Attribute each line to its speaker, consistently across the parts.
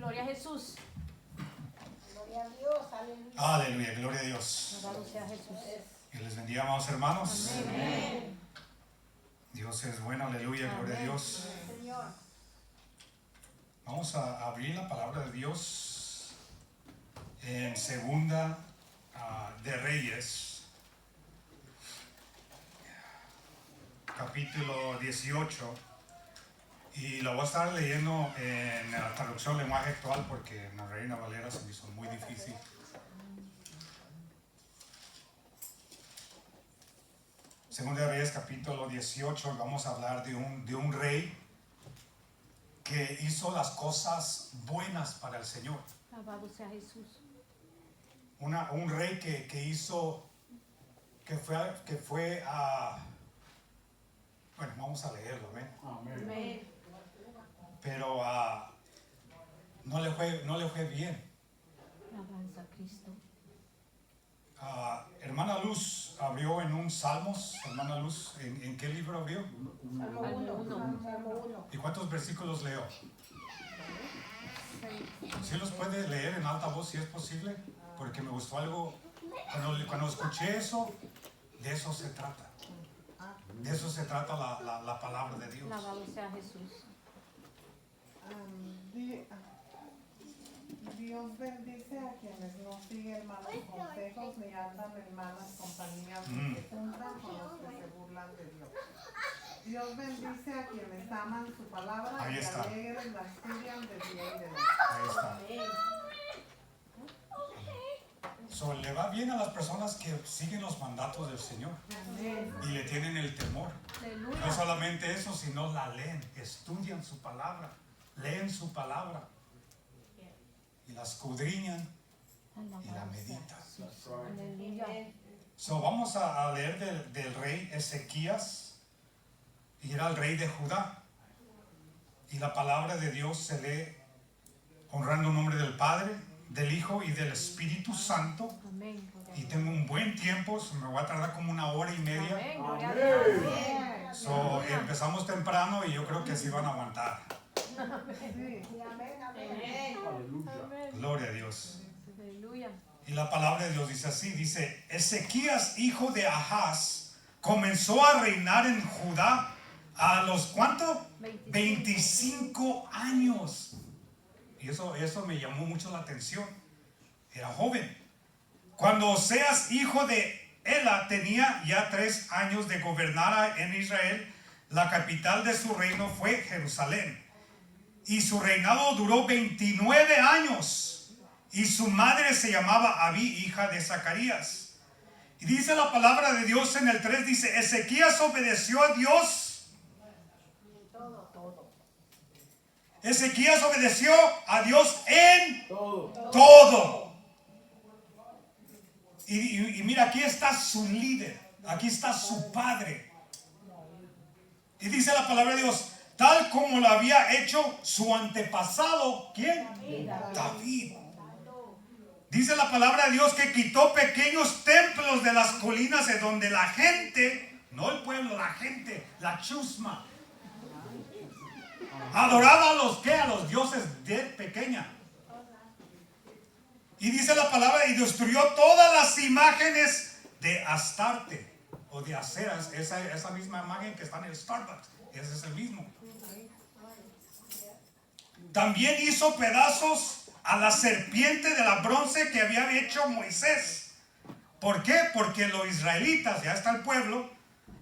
Speaker 1: Gloria a Jesús.
Speaker 2: Gloria a Dios, aleluya.
Speaker 3: Aleluya, gloria a Dios.
Speaker 1: Alabado sea Jesús.
Speaker 3: Que les bendiga, amados hermanos.
Speaker 1: Amén.
Speaker 3: Dios es bueno, aleluya, gloria a
Speaker 1: Amén.
Speaker 3: Dios.
Speaker 2: Señor.
Speaker 3: Vamos a abrir la palabra de Dios en Segunda de Reyes, capítulo 18. Y lo voy a estar leyendo en la traducción lenguaje actual porque en la Reina Valera se me hizo muy difícil. Segunda de Reyes, capítulo 18. Vamos a hablar de un rey que hizo las cosas buenas para el Señor.
Speaker 1: Alabado sea Jesús.
Speaker 3: Un rey que hizo, que fue a... Bueno, vamos a leerlo, ¿ven?
Speaker 1: Amén.
Speaker 3: Pero no le fue bien.
Speaker 1: Alabanza a Cristo.
Speaker 3: Hermana Luz abrió en un Salmos. Hermana Luz, ¿en qué libro abrió?
Speaker 2: Salmo 1. Salmo 1.
Speaker 3: ¿Y cuántos versículos leo? ¿Sí los puede leer en alta voz si es posible? Porque me gustó algo. Cuando escuché eso, de eso se trata. De eso se trata la palabra de Dios.
Speaker 1: Alabado sea Jesús.
Speaker 4: Dios bendice a quienes no siguen malos consejos ni andan en malas compañías ni se juntan con los que se burlan de Dios. Dios bendice a quienes aman su palabra
Speaker 3: Ahí
Speaker 4: y
Speaker 3: está.
Speaker 4: alegres la estudian de día y de noche.
Speaker 3: Ahí está. So, le va bien a las personas que siguen los mandatos del Señor y le tienen el temor. No
Speaker 1: Aleluya.
Speaker 3: solamente eso, sino la leen, estudian su palabra, leen su palabra y la escudriñan y la meditan.
Speaker 1: Aleluya.
Speaker 3: So, vamos a leer del rey Ezequías, y era el rey de Judá. Y la palabra de Dios se lee honrando el nombre del Padre, del Hijo y del Espíritu Santo.
Speaker 1: Amén.
Speaker 3: Y tengo un buen tiempo, so me voy a tardar como 1 hora y media.
Speaker 1: Amén. Gloria a Dios.
Speaker 3: So, empezamos temprano y yo creo que sí van a aguantar.
Speaker 4: Sí.
Speaker 2: Amén, amén.
Speaker 1: Amén.
Speaker 3: Gloria a Dios.
Speaker 1: Aleluya.
Speaker 3: Y la palabra de Dios dice así, dice, Ezequías, hijo de Ahaz, comenzó a reinar en Judá a los, ¿cuánto? 25 años. Y eso me llamó mucho la atención. Era joven. Cuando Oseas, hijo de Ela, tenía ya 3 años de gobernar en Israel, la capital de su reino fue Jerusalén. Y su reinado duró 29 años. Y su madre se llamaba Abí, hija de Zacarías. Y dice la palabra de Dios en el 3, dice, Ezequías obedeció a Dios. Ezequías obedeció a Dios en todo. Y mira, aquí está su líder, aquí está su padre. Y dice la palabra de Dios, tal como lo había hecho su antepasado, ¿quién? David. Dice la palabra de Dios que quitó pequeños templos de las colinas de donde la gente, no el pueblo, la gente, la chusma, adoraba a los dioses de pequeña. Y dice la palabra, y destruyó todas las imágenes de Astarte o de Aceras, esa misma imagen que está en el Starbucks, ese es el mismo. También hizo pedazos a la serpiente de la bronce que había hecho Moisés. ¿Por qué? Porque los israelitas, ya está el pueblo,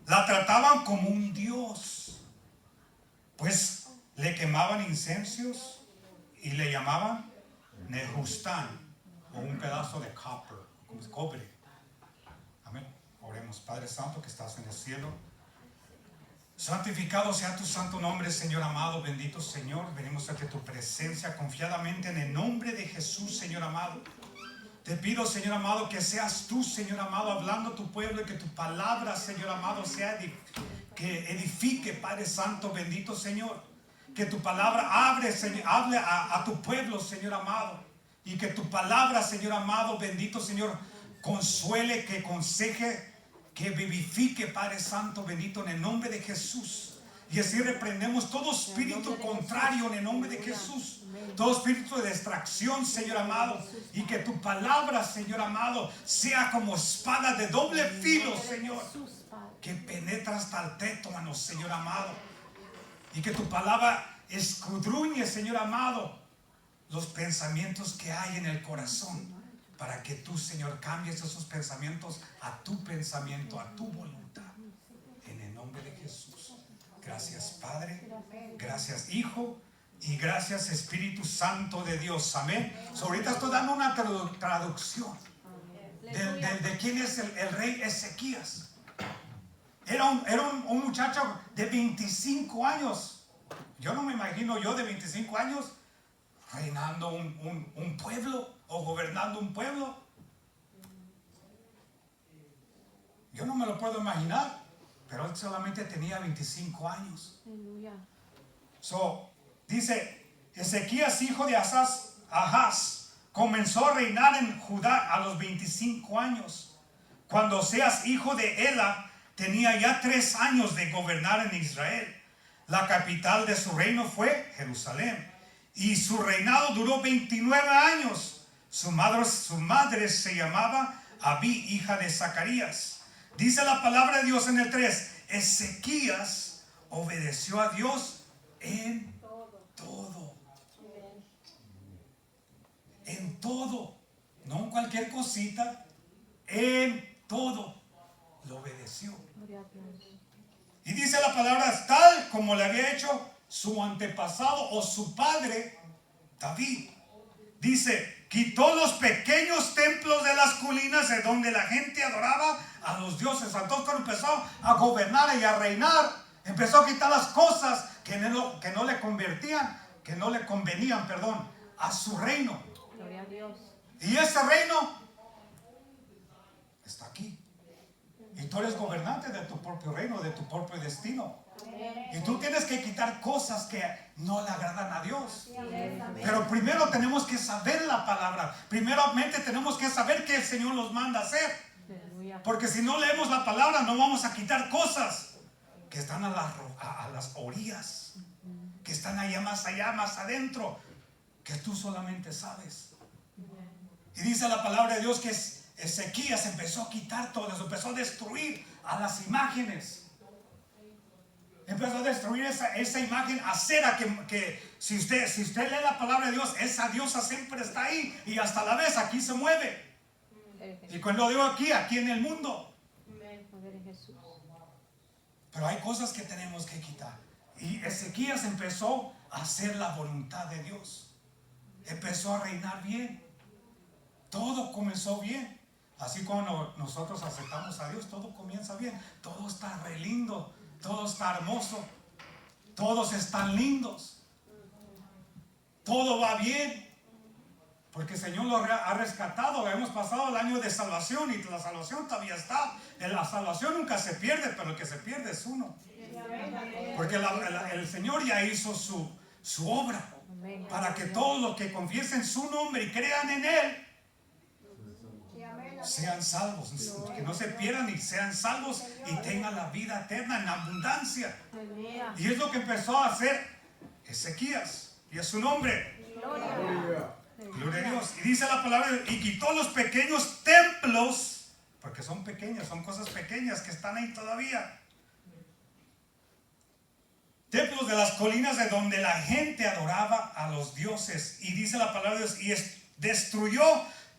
Speaker 3: la trataban como un dios. Pues le quemaban incensios y le llamaban Nehustán, o un pedazo de cobre. Amén. Oremos. Padre Santo que estás en el cielo, santificado sea tu santo nombre, Señor amado, bendito Señor. Venimos ante tu presencia confiadamente en el nombre de Jesús, Señor amado. Te pido, Señor amado, que seas tú, Señor amado, hablando a tu pueblo, y que tu palabra, Señor amado, que edifique, Padre Santo, bendito Señor. Que tu palabra hable a tu pueblo, Señor amado. Y que tu palabra, Señor amado, bendito Señor, consuele, que aconseje, que vivifique, Padre Santo, bendito, en el nombre de Jesús. Y así reprendemos todo espíritu contrario en el nombre de Jesús. Todo espíritu de distracción, Señor amado. Y que tu palabra, Señor amado, sea como espada de doble filo, Señor. Que penetra hasta el tétano, Señor amado. Y que tu palabra escudriñe, Señor amado, los pensamientos que hay en el corazón. Para que tú, Señor, cambies esos pensamientos a tu pensamiento, a tu voluntad. En el nombre de Jesús. Gracias, Padre. Gracias, Hijo. Y gracias, Espíritu Santo de Dios. Amén. Ahorita estoy dando una traducción de quién es el rey Ezequías. Era un muchacho de 25 años. Yo no me imagino yo de 25 años reinando un pueblo o gobernando un pueblo. Yo no me lo puedo imaginar, pero él solamente tenía 25 años. Dice, Ezequías, hijo de Ahaz, comenzó a reinar en Judá a los 25 años. Cuando Oseas, hijo de Ela, tenía ya 3 años de gobernar en Israel. La capital de su reino fue Jerusalén. Y su reinado duró 29 años. Su madre se llamaba Abí, hija de Zacarías. Dice la palabra de Dios en el 3. Ezequías obedeció a Dios en todo. En todo. No en cualquier cosita. En todo. Lo obedeció. Y dice la palabra tal como le había hecho su antepasado o su padre David. Dice, quitó los pequeños templos de las colinas de donde la gente adoraba a los dioses. Entonces cuando empezó a gobernar y a reinar, empezó a quitar las cosas que no le convenían, a su reino.
Speaker 1: Gloria a Dios.
Speaker 3: Y ese reino está aquí. Y tú eres gobernante de tu propio reino, de tu propio destino. Y tú tienes que quitar cosas que no le agradan a Dios. Pero primero tenemos que saber la palabra. Primeramente tenemos que saber que el Señor nos manda a hacer. Porque si no leemos la palabra no vamos a quitar cosas que están a las orillas, que están allá, más adentro, que tú solamente sabes. Y dice la palabra de Dios que Ezequías empezó a quitar todo eso, empezó a destruir a las imágenes. Empezó a destruir esa imagen acera que si usted lee la palabra de Dios, esa diosa siempre está ahí y hasta la vez aquí se mueve. Y cuando digo aquí en el mundo. Pero hay cosas que tenemos que quitar. Y Ezequías empezó a hacer la voluntad de Dios. Empezó a reinar bien. Todo comenzó bien. Así como nosotros aceptamos a Dios, todo comienza bien. Todo está re lindo. Todo está hermoso. Todos están lindos. Todo va bien. Porque el Señor lo ha rescatado. Hemos pasado el año de salvación y la salvación todavía está. La salvación nunca se pierde, pero el que se pierde es uno. Porque el Señor ya hizo su obra. Para que todos los que confiesen su nombre y crean en Él sean salvos, que no se pierdan y sean salvos y tengan la vida eterna en abundancia. Y es lo que empezó a hacer Ezequías, y es su nombre. Gloria a Dios. Y dice la palabra, y quitó los pequeños templos, porque son pequeños, son cosas pequeñas que están ahí todavía. Templos de las colinas de donde la gente adoraba a los dioses. Y dice la palabra de Dios, y destruyó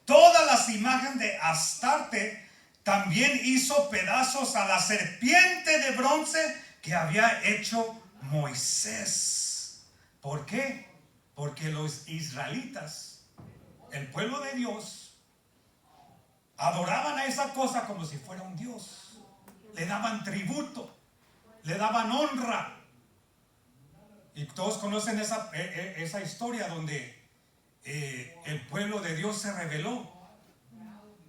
Speaker 3: todas las imágenes de Astarte. También hizo pedazos a la serpiente de bronce que había hecho Moisés. ¿Por qué? Porque los israelitas, el pueblo de Dios, adoraban a esa cosa como si fuera un dios. Le daban tributo, le daban honra. Y todos conocen esa historia donde el pueblo de Dios se rebeló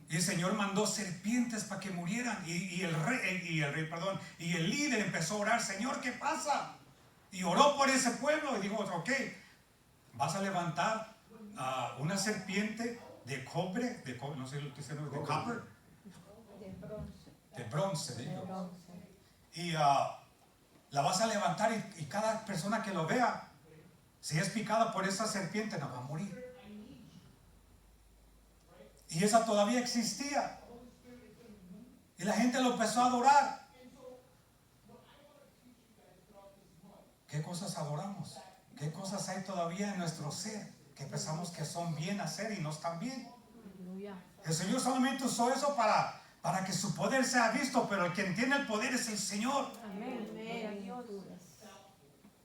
Speaker 3: y el Señor mandó serpientes para que murieran y el líder empezó a orar: Señor, ¿qué pasa? Y oró por ese pueblo y dijo: ok, vas a levantar una serpiente de cobre, no sé lo que se llama, de copper, de bronce, digo. la vas a levantar y cada persona que lo vea, si es picada por esa serpiente, no va a morir. Y esa todavía existía. Y la gente lo empezó a adorar. ¿Qué cosas adoramos? ¿Qué cosas hay todavía en nuestro ser que pensamos que son bien hacer y no están bien?
Speaker 1: Aleluya.
Speaker 3: El Señor solamente usó eso para que su poder sea visto, pero el que tiene el poder es el Señor.
Speaker 1: Amén. Gloria a Dios.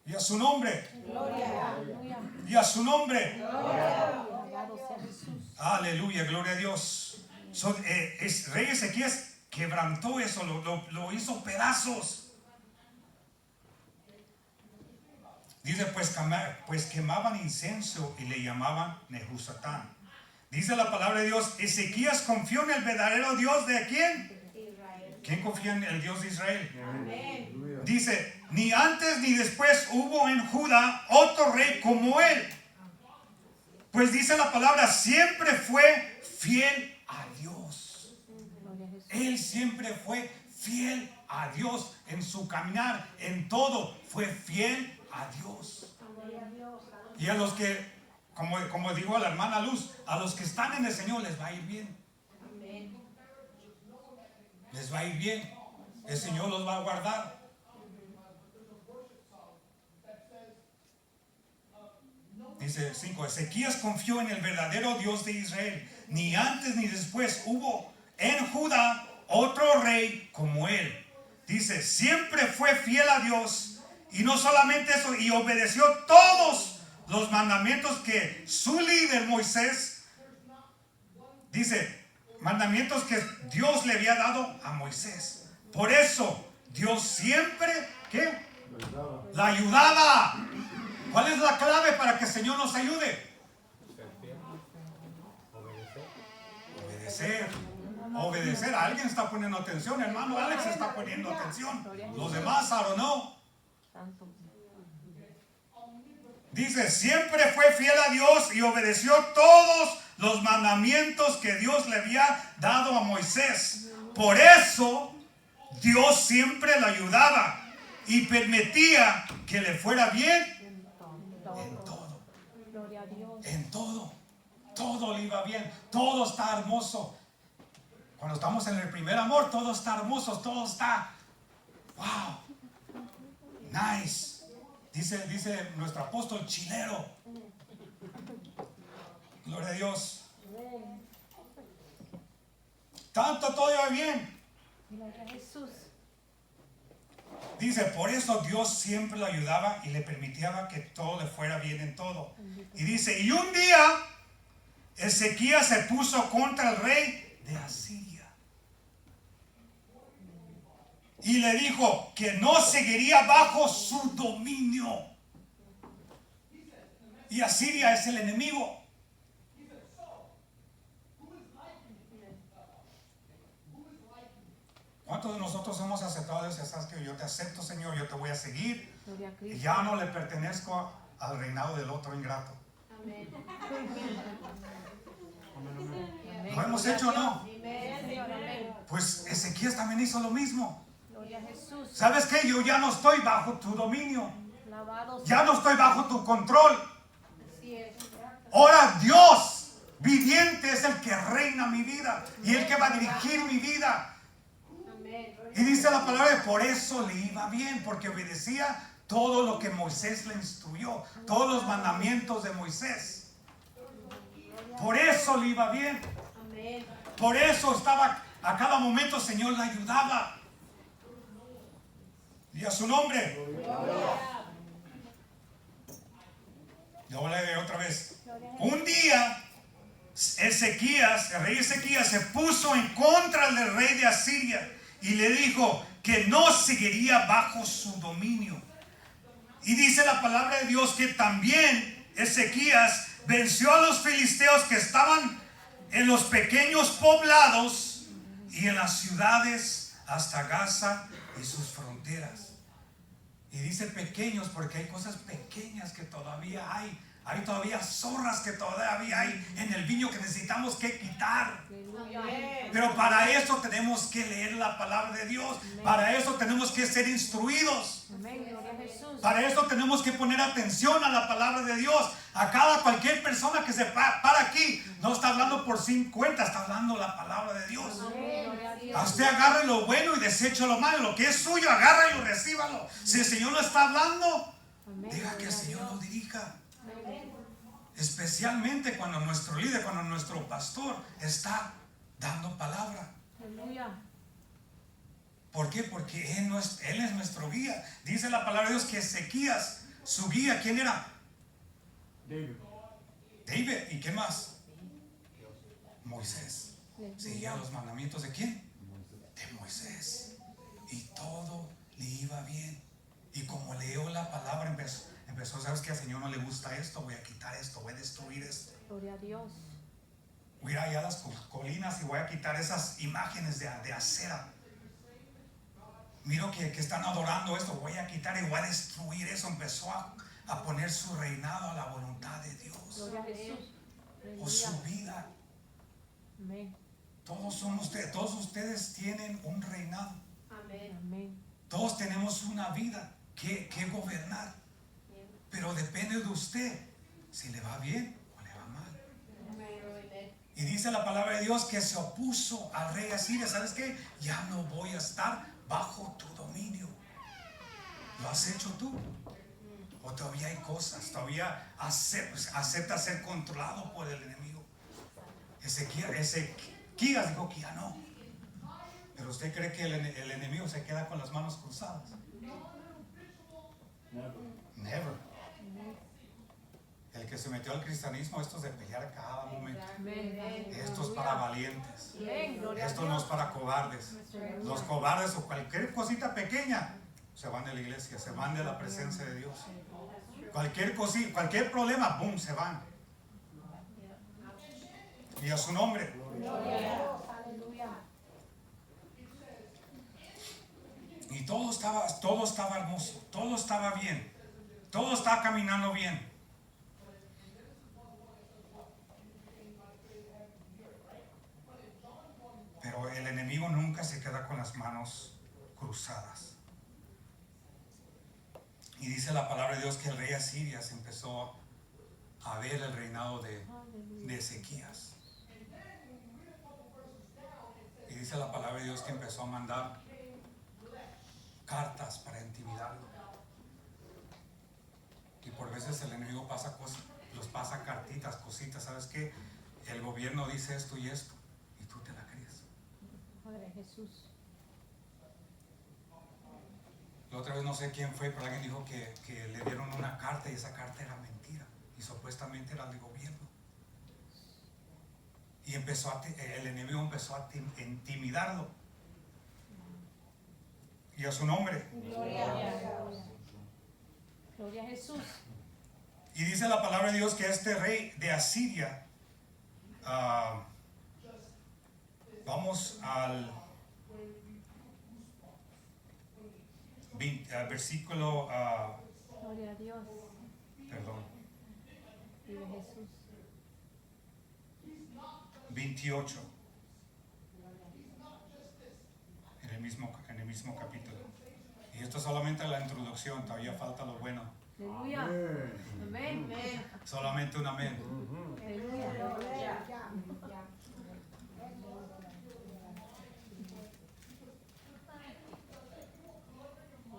Speaker 3: Y a su nombre.
Speaker 1: Aleluya.
Speaker 3: Y a su nombre.
Speaker 1: Alabado sea Jesús.
Speaker 3: Aleluya, gloria a Dios. Rey Ezequías quebrantó eso, lo hizo pedazos. Dice, pues quemaban incienso y le llamaban Nehusatán. Dice la palabra de Dios, Ezequías confió en el verdadero Dios de ¿quién?
Speaker 2: Israel.
Speaker 3: ¿Quién confía en el Dios de Israel?
Speaker 2: Amén.
Speaker 3: Dice, ni antes ni después hubo en Judá otro rey como él. Pues dice la palabra, siempre fue fiel a Dios.
Speaker 1: Gloria a Jesús.
Speaker 3: Él siempre fue fiel a Dios en su caminar, en todo. Fue fiel a Dios. Y a los que, como dijo la hermana Luz, a los que están en el Señor les va a ir bien.
Speaker 2: Amén.
Speaker 3: Les va a ir bien. El Señor los va a guardar. Dice 5, Ezequías confió en el verdadero Dios de Israel. Ni antes ni después hubo en Judá otro rey como él. Dice, siempre fue fiel a Dios. Y no solamente eso, y obedeció todos los mandamientos que su líder Moisés, dice, mandamientos que Dios le había dado a Moisés. Por eso Dios siempre, ¿qué? La ayudaba. ¿Cuál es la clave para que el Señor nos ayude? Obedecer. Alguien está poniendo atención, hermano Alex está poniendo atención. Los demás, I don't know.
Speaker 1: Santo.
Speaker 3: Dice, siempre fue fiel a Dios y obedeció todos los mandamientos que Dios le había dado a Moisés. Por eso Dios siempre lo ayudaba y permitía que le fuera bien en todo.
Speaker 1: Gloria a Dios.
Speaker 3: En todo. Todo le iba bien. Todo está hermoso. Cuando estamos en el primer amor, todo está hermoso. Todo está, wow, nice. Dice nuestro apóstol chilero. Gloria a Dios. Tanto todo iba bien.
Speaker 1: Gloria a Jesús.
Speaker 3: Dice, por eso Dios siempre lo ayudaba y le permitía que todo le fuera bien en todo. Y dice, y un día Ezequías se puso contra el rey de Asiria. Y le dijo que no seguiría bajo su dominio. Y Asiria es el enemigo. ¿Cuántos de nosotros hemos aceptado a Dios? Sabes que yo te acepto, Señor, yo te voy a seguir.
Speaker 1: Gloria a
Speaker 3: Y
Speaker 1: Cristo.
Speaker 3: ya no le pertenezco al reinado del otro ingrato.
Speaker 2: Amén.
Speaker 1: Amén.
Speaker 3: ¿Lo hemos hecho o no?
Speaker 1: Señor, amén.
Speaker 3: Pues Ezequías también hizo lo mismo.
Speaker 1: Gloria a Jesús.
Speaker 3: ¿Sabes qué? Yo ya no estoy bajo tu dominio.
Speaker 1: Alabado
Speaker 3: Ya no estoy bajo tu control.
Speaker 2: Así es.
Speaker 3: Ahora Dios viviente es el que reina mi vida y el que va a dirigir mi vida.
Speaker 2: Amén.
Speaker 3: Y dice la palabra que por eso le iba bien, porque obedecía todo lo que Moisés le instruyó, todos los mandamientos de Moisés. Por eso le iba bien.
Speaker 2: Amén.
Speaker 3: Por eso estaba a cada momento el Señor le ayudaba. Y a su nombre. Yo le otra vez. Un día Ezequías, el rey Ezequías, se puso en contra del rey de Asiria y le dijo que no seguiría bajo su dominio. Y dice la palabra de Dios que también Ezequías venció a los filisteos que estaban en los pequeños poblados y en las ciudades hasta Gaza y sus fronteras. Y dice pequeños porque hay cosas pequeñas que todavía hay Hay todavía zorras que todavía hay en el viño que necesitamos que quitar.
Speaker 1: Aleluya.
Speaker 3: Pero para eso tenemos que leer la palabra de Dios. Para eso tenemos que ser instruidos.
Speaker 1: Amén. Gloria a Jesús.
Speaker 3: Para eso tenemos que poner atención a la palabra de Dios. A cualquier persona que se para aquí, no está hablando por 50, está hablando la palabra de Dios.
Speaker 1: Amén. Gloria a Dios.
Speaker 3: A usted agarre lo bueno y deseche lo malo. Lo que es suyo, agárralo y recíbalo. Si el Señor lo está hablando,
Speaker 1: Amén.
Speaker 3: deja que el
Speaker 1: Gloria a
Speaker 3: Señor lo
Speaker 1: Dios.
Speaker 3: dirija.
Speaker 1: Amén.
Speaker 3: Especialmente cuando nuestro líder, cuando nuestro pastor está dando palabra.
Speaker 1: Aleluya.
Speaker 3: ¿Por qué? Porque Él es nuestro guía. Dice la palabra de Dios que Ezequías, su guía, ¿quién era? David. ¿Y qué más? Moisés. Seguía los mandamientos ¿de quién? De Moisés. Y todo le iba bien. Y como leyó la palabra, empezó, ¿sabes qué? Al Señor no le gusta esto, voy a quitar esto, voy a destruir esto.
Speaker 1: Gloria a Dios.
Speaker 3: Voy a ir allá a las colinas y voy a quitar esas imágenes de acera. Miro que están adorando esto, voy a quitar y voy a destruir eso. Empezó a poner su reinado a la voluntad de Dios.
Speaker 1: Gloria a Jesús.
Speaker 3: O su
Speaker 1: Aleluya.
Speaker 3: vida.
Speaker 1: Amén.
Speaker 3: Todos ustedes tienen un reinado.
Speaker 2: Amén.
Speaker 1: Amén.
Speaker 3: Todos tenemos una vida que gobernar. Pero depende de usted si le va bien o le va mal.
Speaker 2: Amén.
Speaker 3: Y dice la palabra de Dios que se opuso al rey Asiria. ¿Sabes qué? Ya no voy a estar bajo tu dominio. ¿Lo has hecho tú? ¿O todavía hay cosas? ¿Todavía acepta ser controlado por el enemigo? Ezequías dijo que ya no. Pero usted cree que el enemigo se queda con las manos cruzadas. Never. El que se metió al cristianismo, esto es de pelear cada momento.
Speaker 1: Amén.
Speaker 3: Esto es para valientes.
Speaker 1: Amén. Gloria a
Speaker 3: Esto no es
Speaker 1: Dios.
Speaker 3: para cobardes. Los cobardes o cualquier cosita pequeña se van de la iglesia, se van de la presencia de Dios. Cualquier cosita, cualquier problema, boom, se van. Y a su nombre.
Speaker 1: Aleluya.
Speaker 3: Y todo estaba hermoso, todo estaba bien, todo estaba caminando bien. Pero el enemigo nunca se queda con las manos cruzadas. Y dice la palabra de Dios que el rey Asiria se empezó a ver el reinado de Ezequías. Y dice la palabra de Dios que empezó a mandar cartas para intimidarlo. Y por veces el enemigo pasa cosas, los pasa cartitas, cositas. ¿Sabes qué? El gobierno dice esto y esto, y tú te la crees.
Speaker 1: Padre Jesús.
Speaker 3: La otra vez no sé quién fue, pero alguien dijo que le dieron una carta y esa carta era mentira. Y supuestamente era del gobierno. Y el enemigo empezó a intimidarlo. Y a su nombre.
Speaker 1: Gloria a Jesús.
Speaker 3: Y dice la palabra de Dios que este rey de Asiria, vamos al versículo,
Speaker 1: Gloria a Dios.
Speaker 3: perdón,
Speaker 1: Vive Jesús.
Speaker 3: 28, en el mismo capítulo. Y esto es solamente la introducción, todavía falta lo bueno.
Speaker 1: Aleluya. Amén.
Speaker 3: Solamente un amén.
Speaker 1: Aleluya.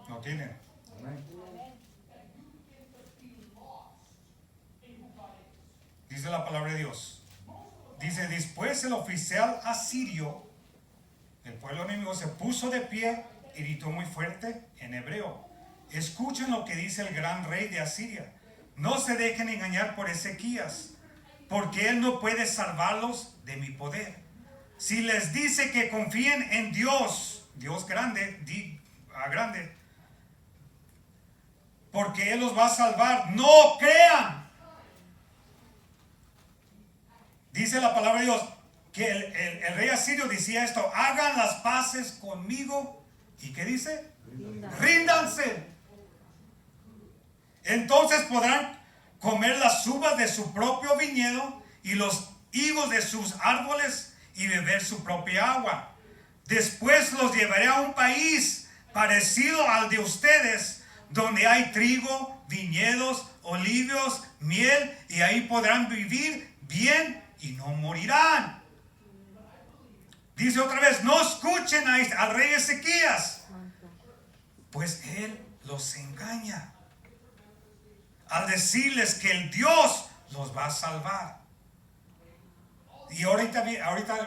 Speaker 3: ¿Lo tienen? Dice la palabra de Dios. Dice, después el oficial asirio, el pueblo enemigo, se puso de pie y gritó muy fuerte en hebreo. Escuchen lo que dice el gran rey de Asiria. No se dejen engañar por Ezequías, porque él no puede salvarlos de mi poder. Si les dice que confíen en Dios, Dios grande, grande, porque él los va a salvar, no crean. Dice la palabra de Dios que el rey asirio decía esto: hagan las paces conmigo. ¿Y qué dice? Ríndanse. Entonces podrán comer las uvas de su propio viñedo y los higos de sus árboles y beber su propia agua. Después los llevaré a un país parecido al de ustedes, donde hay trigo, viñedos, olivos, miel, y ahí podrán vivir bien y no morirán. Dice otra vez, no escuchen al rey Ezequías, pues él los engaña al decirles que el Dios los va a salvar. Y ahorita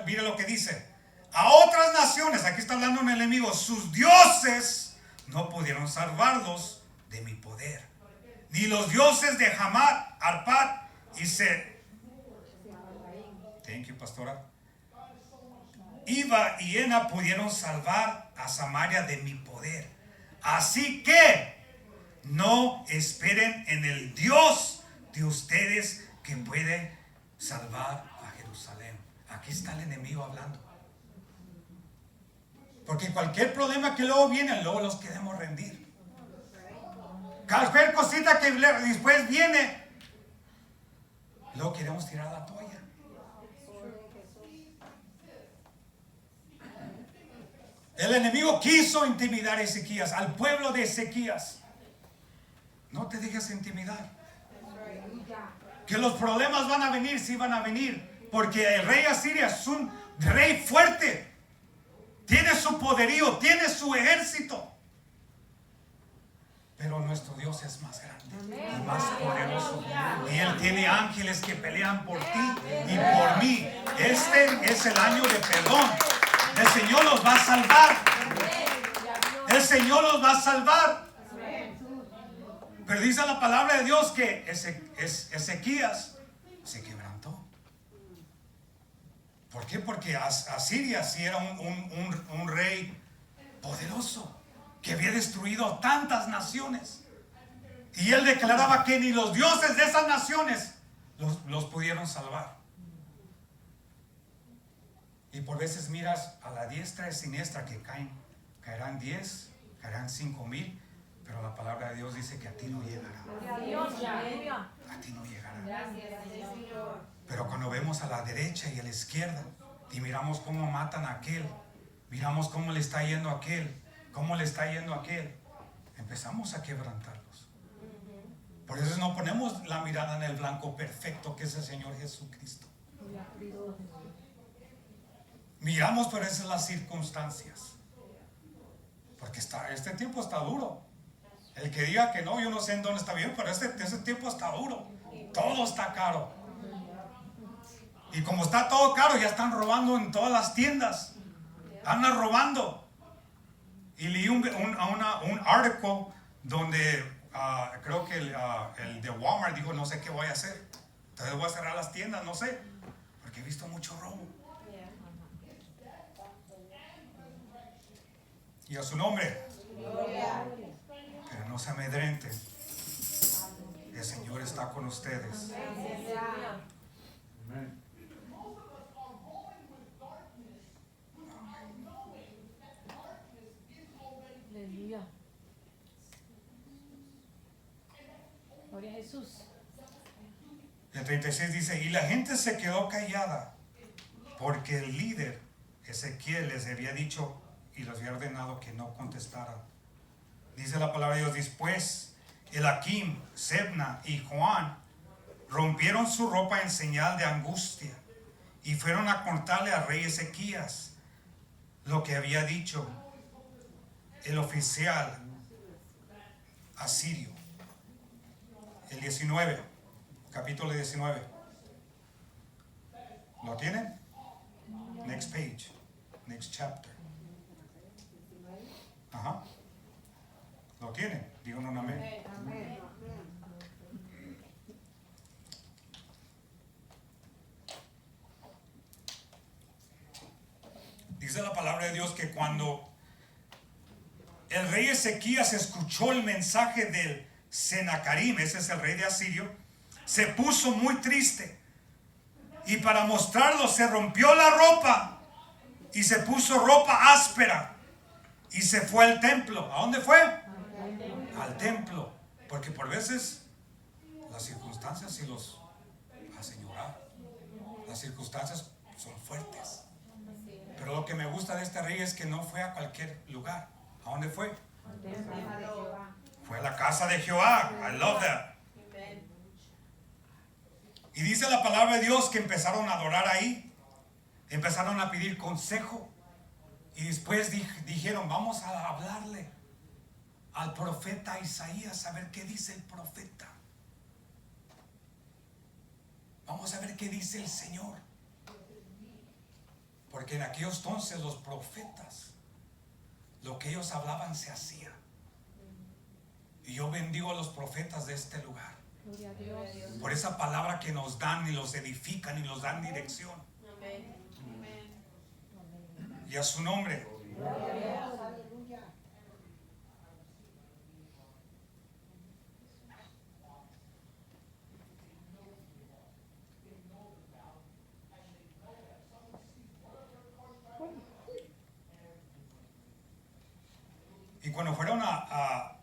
Speaker 3: mire lo que dice. A otras naciones, aquí está hablando un enemigo, sus dioses no pudieron salvarlos de mi poder. Ni los dioses de Hamad, Arpad y Thank you, pastora. Iba y Ena pudieron salvar a Samaria de mi poder. Así que no esperen en el Dios de ustedes que puede salvar a Jerusalén. Aquí está el enemigo hablando. Porque cualquier problema que luego viene, luego los queremos rendir. Cualquier cosita que después viene, luego queremos tirar la toalla. El enemigo quiso intimidar a Ezequías, al pueblo de Ezequías. No te dejes intimidar. Que los problemas van a venir, sí van a venir. Porque el rey Asiria es un rey fuerte. Tiene su poderío, tiene su ejército. Pero nuestro Dios es más grande y más poderoso. Y Él tiene ángeles que pelean por ti y por mí. Este es el año de perdón. El Señor los va a salvar. El Señor los va a salvar. Pero dice la palabra de Dios que Ezequías se quebrantó. ¿Por qué? Porque Asiria sí era un rey poderoso que había destruido tantas naciones. Y él declaraba que ni los dioses de esas naciones los pudieron salvar. Y por veces miras a la diestra y siniestra que caerán 10, caerán 5,000, pero la palabra de Dios dice que a ti no llegará. A ti no llegará. Pero cuando vemos a la derecha y a la izquierda y miramos cómo matan a aquel, miramos cómo le está yendo a aquel, cómo le está yendo a aquel, empezamos a quebrantarlos. Por eso no ponemos la mirada en el blanco perfecto que es el Señor Jesucristo. Miramos por esas las circunstancias. Porque este tiempo está duro. El que diga que no, yo no sé en dónde está bien, pero ese tiempo está duro. Todo está caro. Y como está todo caro, ya están robando en todas las tiendas. Andan robando. Y leí un artículo donde creo que el de Walmart dijo, no sé qué voy a hacer. Entonces voy a cerrar las tiendas, no sé. Porque he visto mucho robo. Y a su nombre. Pero no se amedrenten. El Señor está con ustedes. Amén.
Speaker 1: Aleluya. Gloria a Jesús.
Speaker 3: El 36 dice, y la gente se quedó callada porque el líder Ezequiel les había dicho y les había ordenado que no contestaran. Dice la palabra de Dios, después Elaquim, Sebna y Joán rompieron su ropa en señal de angustia y fueron a contarle al rey Ezequías lo que había dicho el oficial asirio. El 19, capítulo 19. ¿Lo tienen? Next page, next chapter. Ajá. ¿Lo tienen? Digan un amén.
Speaker 4: Amén.
Speaker 3: Dice la palabra de Dios que cuando el rey Ezequías escuchó el mensaje del Senacarib, ese es el rey de Asirio, se puso muy triste. Y para mostrarlo se rompió la ropa y se puso ropa áspera y se fue al templo. ¿A dónde fue? Al templo. Porque por veces las circunstancias circunstancias sí los hacen llorar. Las circunstancias son fuertes. Pero lo que me gusta de este rey es que no fue a cualquier lugar. ¿A dónde fue? Fue a la casa de Jehová. I love that.
Speaker 2: Amen.
Speaker 3: Y dice la palabra de Dios que empezaron a adorar ahí. Empezaron a pedir consejo. Y después dijeron, vamos a hablarle al profeta Isaías, a ver qué dice el profeta. Vamos a ver qué dice el Señor. Porque en aquellos entonces los profetas, lo que ellos hablaban se hacía. Y yo bendigo a los profetas de este lugar.
Speaker 1: Gloria a Dios.
Speaker 3: Por esa palabra que nos dan y los edifican y nos dan dirección.
Speaker 2: Amén.
Speaker 3: Y a su nombre. Y cuando fueron al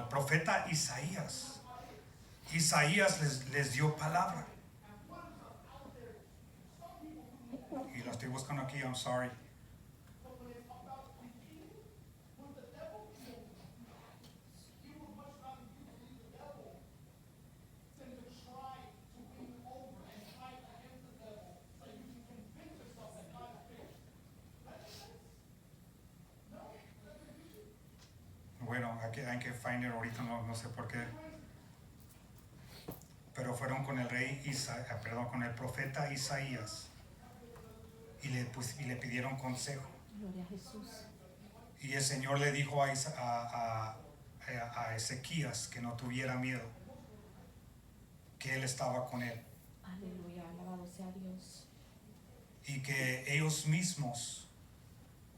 Speaker 3: profeta Isaías, Isaías les dio palabra. Y la estoy buscando aquí, I'm sorry. Bueno, hay que find it ahorita, no sé por qué. Pero fueron con el con el profeta Isaías y le pidieron consejo.
Speaker 1: Gloria a Jesús.
Speaker 3: Y el Señor le dijo a Ezequías que no tuviera miedo, que Él estaba con él
Speaker 1: Aleluya, alabado sea Dios.
Speaker 3: y que ellos mismos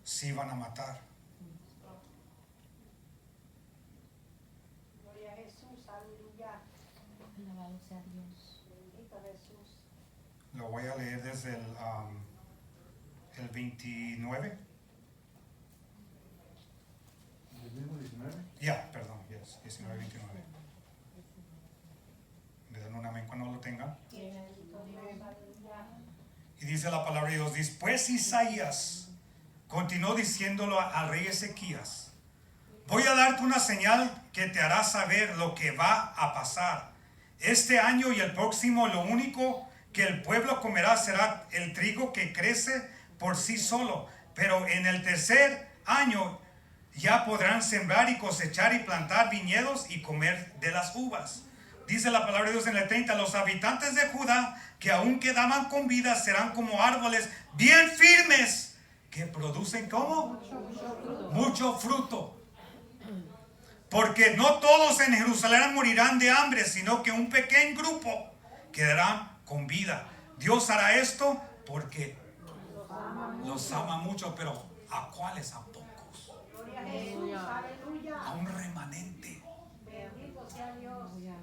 Speaker 3: se iban a matar.
Speaker 5: Gloria a Jesús, aleluya.
Speaker 1: Alabado sea Dios.
Speaker 5: Bendito Jesús.
Speaker 3: Lo voy a leer desde el 29.
Speaker 6: ¿El mismo 19?
Speaker 3: Perdón, 19, 29. Me dan un amén cuando lo tengan.
Speaker 5: Bendito Dios, aleluya.
Speaker 3: Y dice la palabra de Dios, después Isaías continuó diciéndolo al rey Ezequías, voy a darte una señal que te hará saber lo que va a pasar. Este año y el próximo lo único que el pueblo comerá será el trigo que crece por sí solo, pero en el tercer año ya podrán sembrar y cosechar y plantar viñedos y comer de las uvas. Dice la palabra de Dios en el 30, los habitantes de Judá que aún quedaban con vida serán como árboles bien firmes que producen ¿cómo? Mucho fruto. Porque no todos en Jerusalén morirán de hambre, sino que un pequeño grupo quedarán con vida. Dios hará esto porque los ama mucho, pero ¿a cuáles? A pocos.
Speaker 5: Gloria a Jesús, aleluya.
Speaker 3: A un remanente.
Speaker 5: Bendito sea Dios.
Speaker 1: Aleluya.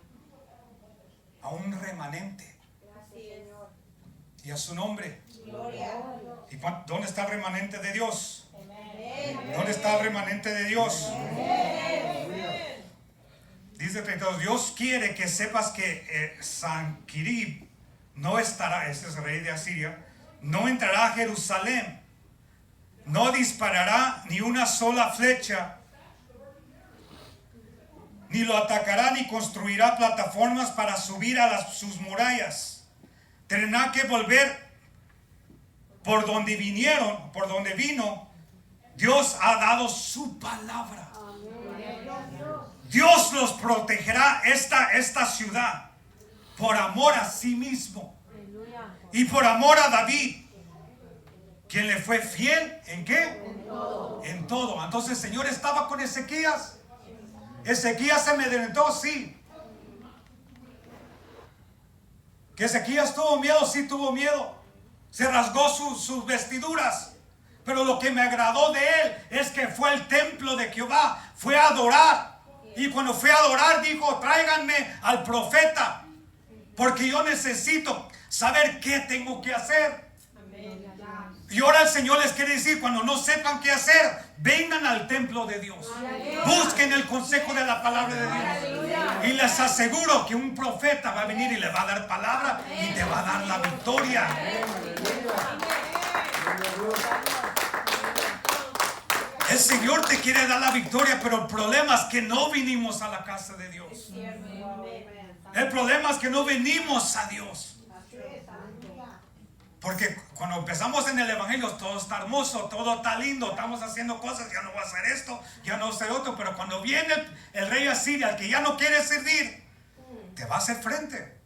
Speaker 3: A un remanente.
Speaker 5: Gracias, Señor.
Speaker 3: Y a su nombre.
Speaker 2: Gloria.
Speaker 3: ¿Y dónde está el remanente de Dios? ¿Dónde está el remanente de Dios? Dice 32, Dios quiere que sepas que Sanquirib no estará, ese es el rey de Asiria, no entrará a Jerusalén, no disparará ni una sola flecha, ni lo atacará ni construirá plataformas para subir a sus murallas. Tendrá que volver por donde vino. Dios ha dado su palabra. Dios los protegerá esta ciudad por amor a sí mismo
Speaker 1: Aleluya.
Speaker 3: y por amor a David, quien le fue fiel ¿en qué? En todo. Entonces el Señor estaba con Ezequías. Ezequías se amedrentó, sí. Que Ezequías tuvo miedo, sí tuvo miedo. Se rasgó sus vestiduras. Pero lo que me agradó de él es que fue al templo de Jehová, fue a adorar. Y cuando fue a adorar dijo, tráiganme al profeta, porque yo necesito saber qué tengo que hacer.
Speaker 1: Gloria a Dios.
Speaker 3: Y ahora el Señor les quiere decir, cuando no sepan qué hacer, vengan al templo de Dios. Busquen el consejo de la palabra de Dios. Y les aseguro que un profeta va a venir y le va a dar palabra y te va a dar la victoria. El Señor te quiere dar la victoria, pero el problema es que no vinimos a la casa de Dios. El problema es que no venimos a Dios. Porque cuando empezamos en el evangelio todo está hermoso, todo está lindo, estamos haciendo cosas, ya no voy a hacer esto, ya no voy a hacer otro. Pero cuando viene el rey Asiria, el que ya no quiere servir, te va a hacer frente.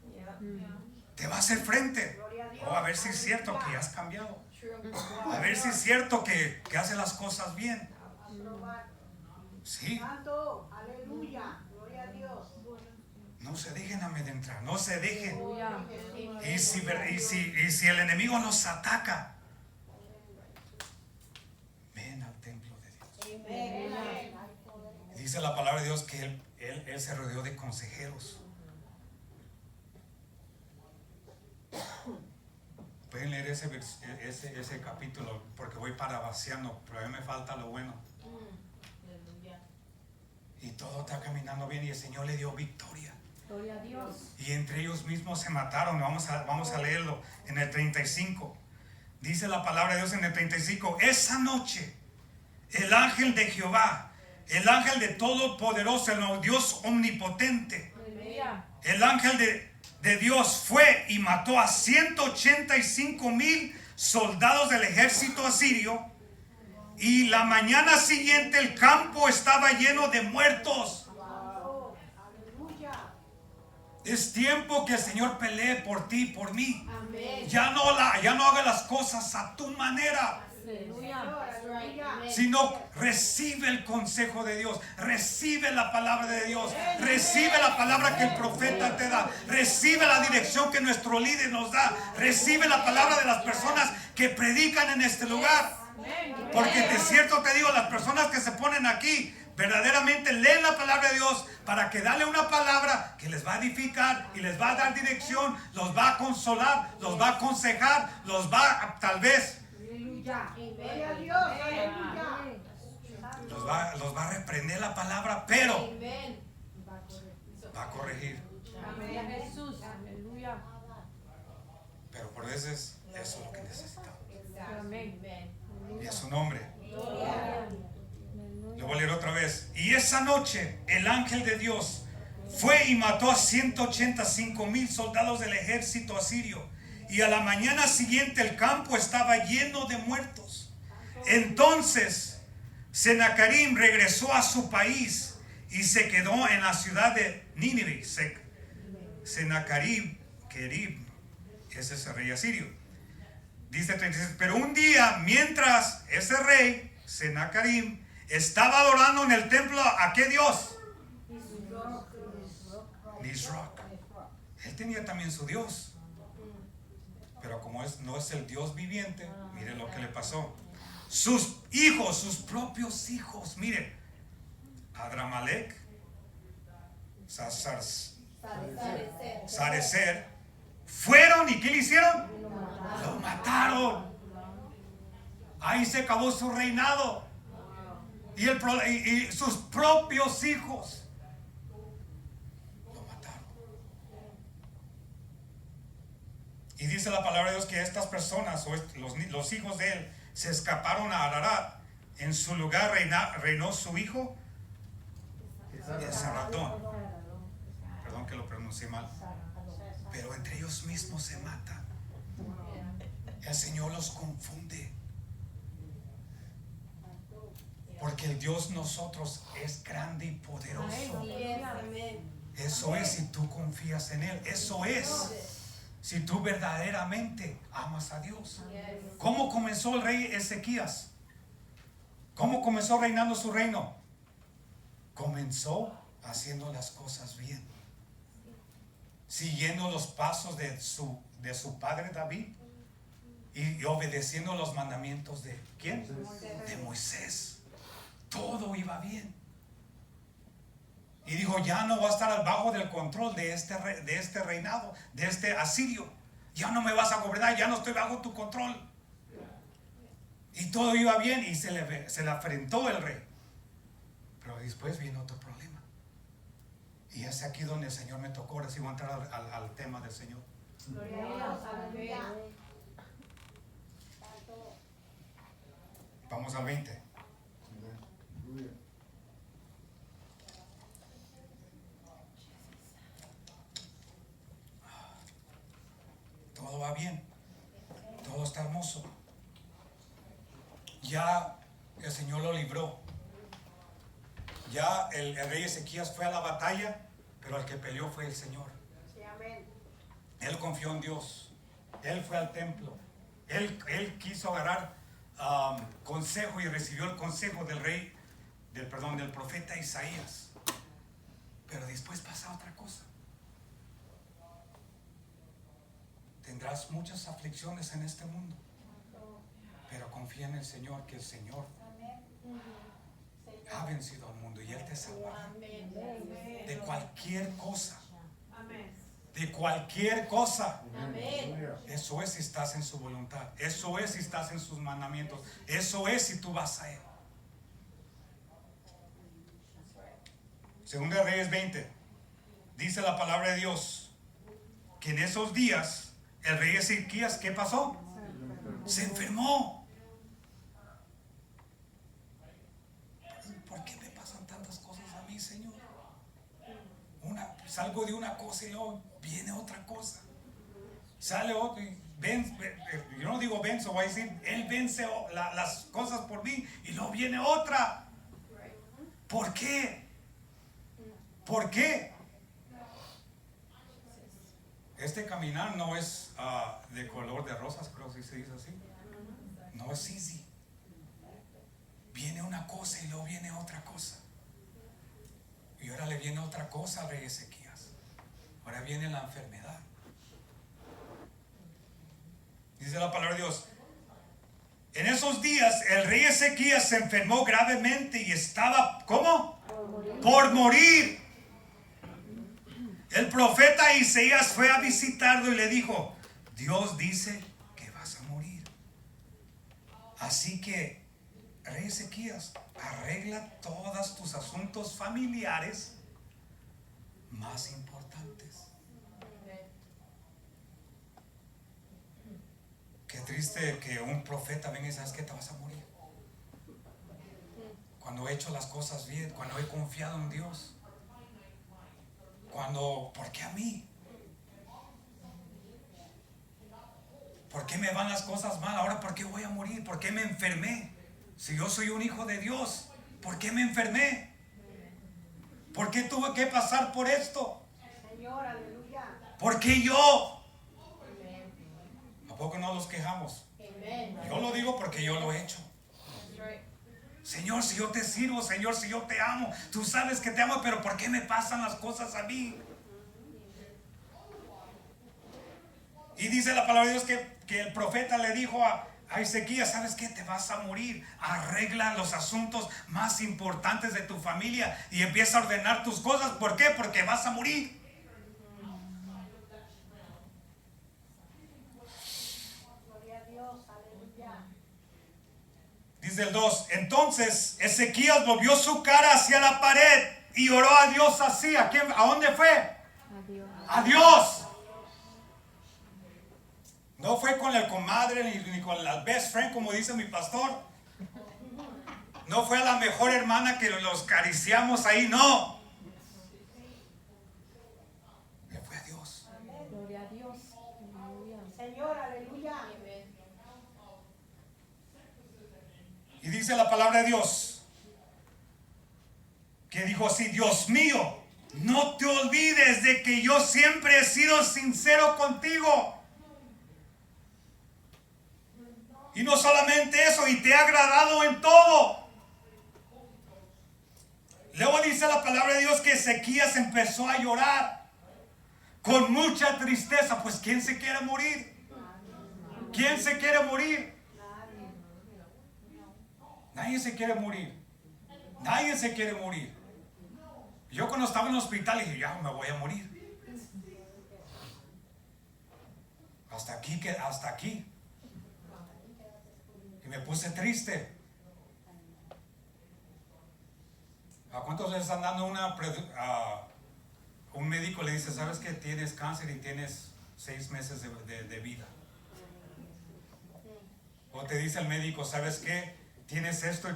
Speaker 3: Te va a hacer frente. Oh, a ver si es cierto que has cambiado. A ver si es cierto que hace las cosas bien. Sí.
Speaker 5: Santo, aleluya, gloria a Dios.
Speaker 3: No se dejen amedrentar, no se dejen. Y si el enemigo nos ataca, ven al templo de Dios. Dice la palabra de Dios que él se rodeó de consejeros. Pueden leer ese capítulo porque voy parafraseando, pero a mí me falta lo bueno. Y todo está caminando bien y el Señor le dio victoria.
Speaker 1: Gloria a Dios.
Speaker 3: Y entre ellos mismos se mataron. Vamos a leerlo en el 35. Dice la palabra de Dios en el 35. Esa noche el ángel de Jehová, el ángel de Todopoderoso, el Dios omnipotente, el ángel de Dios fue y mató a 185,000 soldados del ejército asirio. Y la mañana siguiente el campo estaba lleno de muertos. Es tiempo que el Señor pelee por ti, por mí. Ya no haga las cosas a tu manera, sino recibe el consejo de Dios, recibe la palabra de Dios, recibe la palabra que el profeta te da, recibe la dirección que nuestro líder nos da, recibe la palabra de las personas que predican en este lugar. Porque de cierto te digo, las personas que se ponen aquí verdaderamente leen la palabra de Dios para que darle una palabra que les va a edificar y les va a dar dirección, los va a consolar, los va a aconsejar, los va a, tal vez
Speaker 5: Gloria a Dios, aleluya.
Speaker 3: los va a reprender la palabra, pero va a corregir.
Speaker 1: Amén. Jesús. Aleluya.
Speaker 3: Pero por veces eso es lo que necesitamos.
Speaker 1: Amén.
Speaker 3: Y a su nombre. Le voy a leer otra vez. Y esa noche el ángel de Dios fue y mató a 185,000 soldados del ejército asirio. Y a la mañana siguiente el campo estaba lleno de muertos. Entonces Sennacherib regresó a su país y se quedó en la ciudad de Nínive. Sennacherib, ese es el rey asirio. Dice 36, pero un día, mientras ese rey, Sennacherib, estaba adorando en el templo, ¿a qué Dios? Nisroch. Él tenía también su Dios. Pero como no es el Dios viviente, mire lo que le pasó. Sus hijos, sus propios hijos, mire, Adramelech, Sarecer, fueron y ¿qué le hicieron? Lo mataron. Ahí se acabó su reinado. Y sus propios hijos lo mataron. Y dice la palabra de Dios que estas personas, o los hijos de él, se escaparon a Ararat. En su lugar reinó su hijo Esarhaddon. Perdón que lo pronuncié mal. Pero entre ellos mismos se matan. El Señor los confunde. Porque el Dios nosotros es grande y poderoso. Eso es si tú confías en Él. Eso es si tú verdaderamente amas a Dios. ¿Cómo comenzó el rey Ezequías? ¿Cómo comenzó reinando su reino? Comenzó haciendo las cosas bien, siguiendo los pasos de su padre David y obedeciendo los mandamientos de ¿quién? De Moisés. Todo iba bien. Y dijo, ya no voy a estar bajo del control de este reinado, de este asirio. Ya no me vas a gobernar, ya no estoy bajo tu control. Y todo iba bien y se le afrentó el rey. Pero después vino otro problema. Y es aquí donde el Señor me tocó. Ahora sí voy a entrar al tema del Señor.
Speaker 5: Gloria a Dios, aleluya.
Speaker 3: Vamos al 20.
Speaker 6: Aleluya.
Speaker 3: Todo va bien. Todo está hermoso. Ya el Señor lo libró. Ya el rey Ezequías fue a la batalla, pero el que peleó fue el Señor.
Speaker 5: Sí, amén.
Speaker 3: Él confió en Dios. Él fue al templo. Él quiso agarrar consejo y recibió el consejo del rey, del profeta Isaías. Pero después pasa otra cosa. Tendrás muchas aflicciones en este mundo, pero confía en el Señor, que el Señor ha vencido al mundo y Él te salvará de cualquier cosa. De cualquier cosa.
Speaker 6: Aleluya.
Speaker 3: Eso es si estás en su voluntad. Eso es si estás en sus mandamientos. Eso es si tú vas a Él. Segunda de Reyes 20. Dice la palabra de Dios que en esos días el rey Ezequías, ¿qué pasó? Se enfermó. ¿Por qué me pasan tantas cosas a mí, Señor? Salgo de una cosa y luego viene otra cosa. Sale otro y yo no digo vence, voy a decir, Él vence las cosas por mí y luego viene otra. ¿Por qué? ¿Por qué? Este caminar no es de color de rosas, creo que se dice así. No es easy. Viene una cosa y luego viene otra cosa. Y ahora le viene otra cosa al rey Ezequías. Ahora viene la enfermedad. Dice la palabra de Dios. En esos días el rey Ezequías se enfermó gravemente y estaba, ¿cómo? Por morir. El profeta Isaías fue a visitarlo y le dijo: Dios dice que vas a morir. Así que, rey Ezequías, arregla todos tus asuntos familiares más importantes. Qué triste que un profeta venga y sabes que te vas a morir. Cuando he hecho las cosas bien, cuando he confiado en Dios. ¿Por qué a mí? ¿Por qué me van las cosas mal? Ahora, ¿por qué voy a morir? ¿Por qué me enfermé? Si yo soy un hijo de Dios, ¿por qué me enfermé? ¿Por qué tuve que pasar por esto?
Speaker 5: Señor, aleluya.
Speaker 3: ¿Por qué yo? ¿A poco no los quejamos?
Speaker 2: Amen.
Speaker 3: Yo lo digo porque yo lo he hecho. Señor, si yo te sirvo, Señor, si yo te amo, tú sabes que te amo, pero ¿por qué me pasan las cosas a mí? Y dice la palabra de Dios que el profeta le dijo a Ezequías: ¿sabes qué? Te vas a morir. Arregla los asuntos más importantes de tu familia y empieza a ordenar tus cosas. ¿Por qué? Porque vas a morir.
Speaker 5: Gloria a Dios, aleluya.
Speaker 3: Dice el 2. Entonces Ezequías volvió su cara hacia la pared y oró a Dios así. ¿A quién? ¿A dónde fue?
Speaker 1: Adiós.
Speaker 3: A Dios. No fue con el comadre ni con la best friend, como dice mi pastor. No fue a la mejor hermana que los acariciamos ahí, no. Le fue a Dios.
Speaker 1: Gloria a Dios. Aleluya.
Speaker 5: Señor, aleluya.
Speaker 3: Y dice la palabra de Dios que dijo así: Dios mío, no te olvides de que yo siempre he sido sincero contigo. Y no solamente eso, y te he agradado en todo. Luego dice la palabra de Dios que Ezequías empezó a llorar con mucha tristeza. Pues ¿quién se quiere morir? ¿Quién se quiere morir? Nadie se quiere morir. Nadie se quiere morir. Yo cuando estaba en el hospital dije: ya me voy a morir. Hasta aquí. Y me puse triste. ¿A cuántos les están dando un médico le dice, sabes que tienes cáncer y tienes 6 meses de vida? O te dice el médico, sabes que tienes esto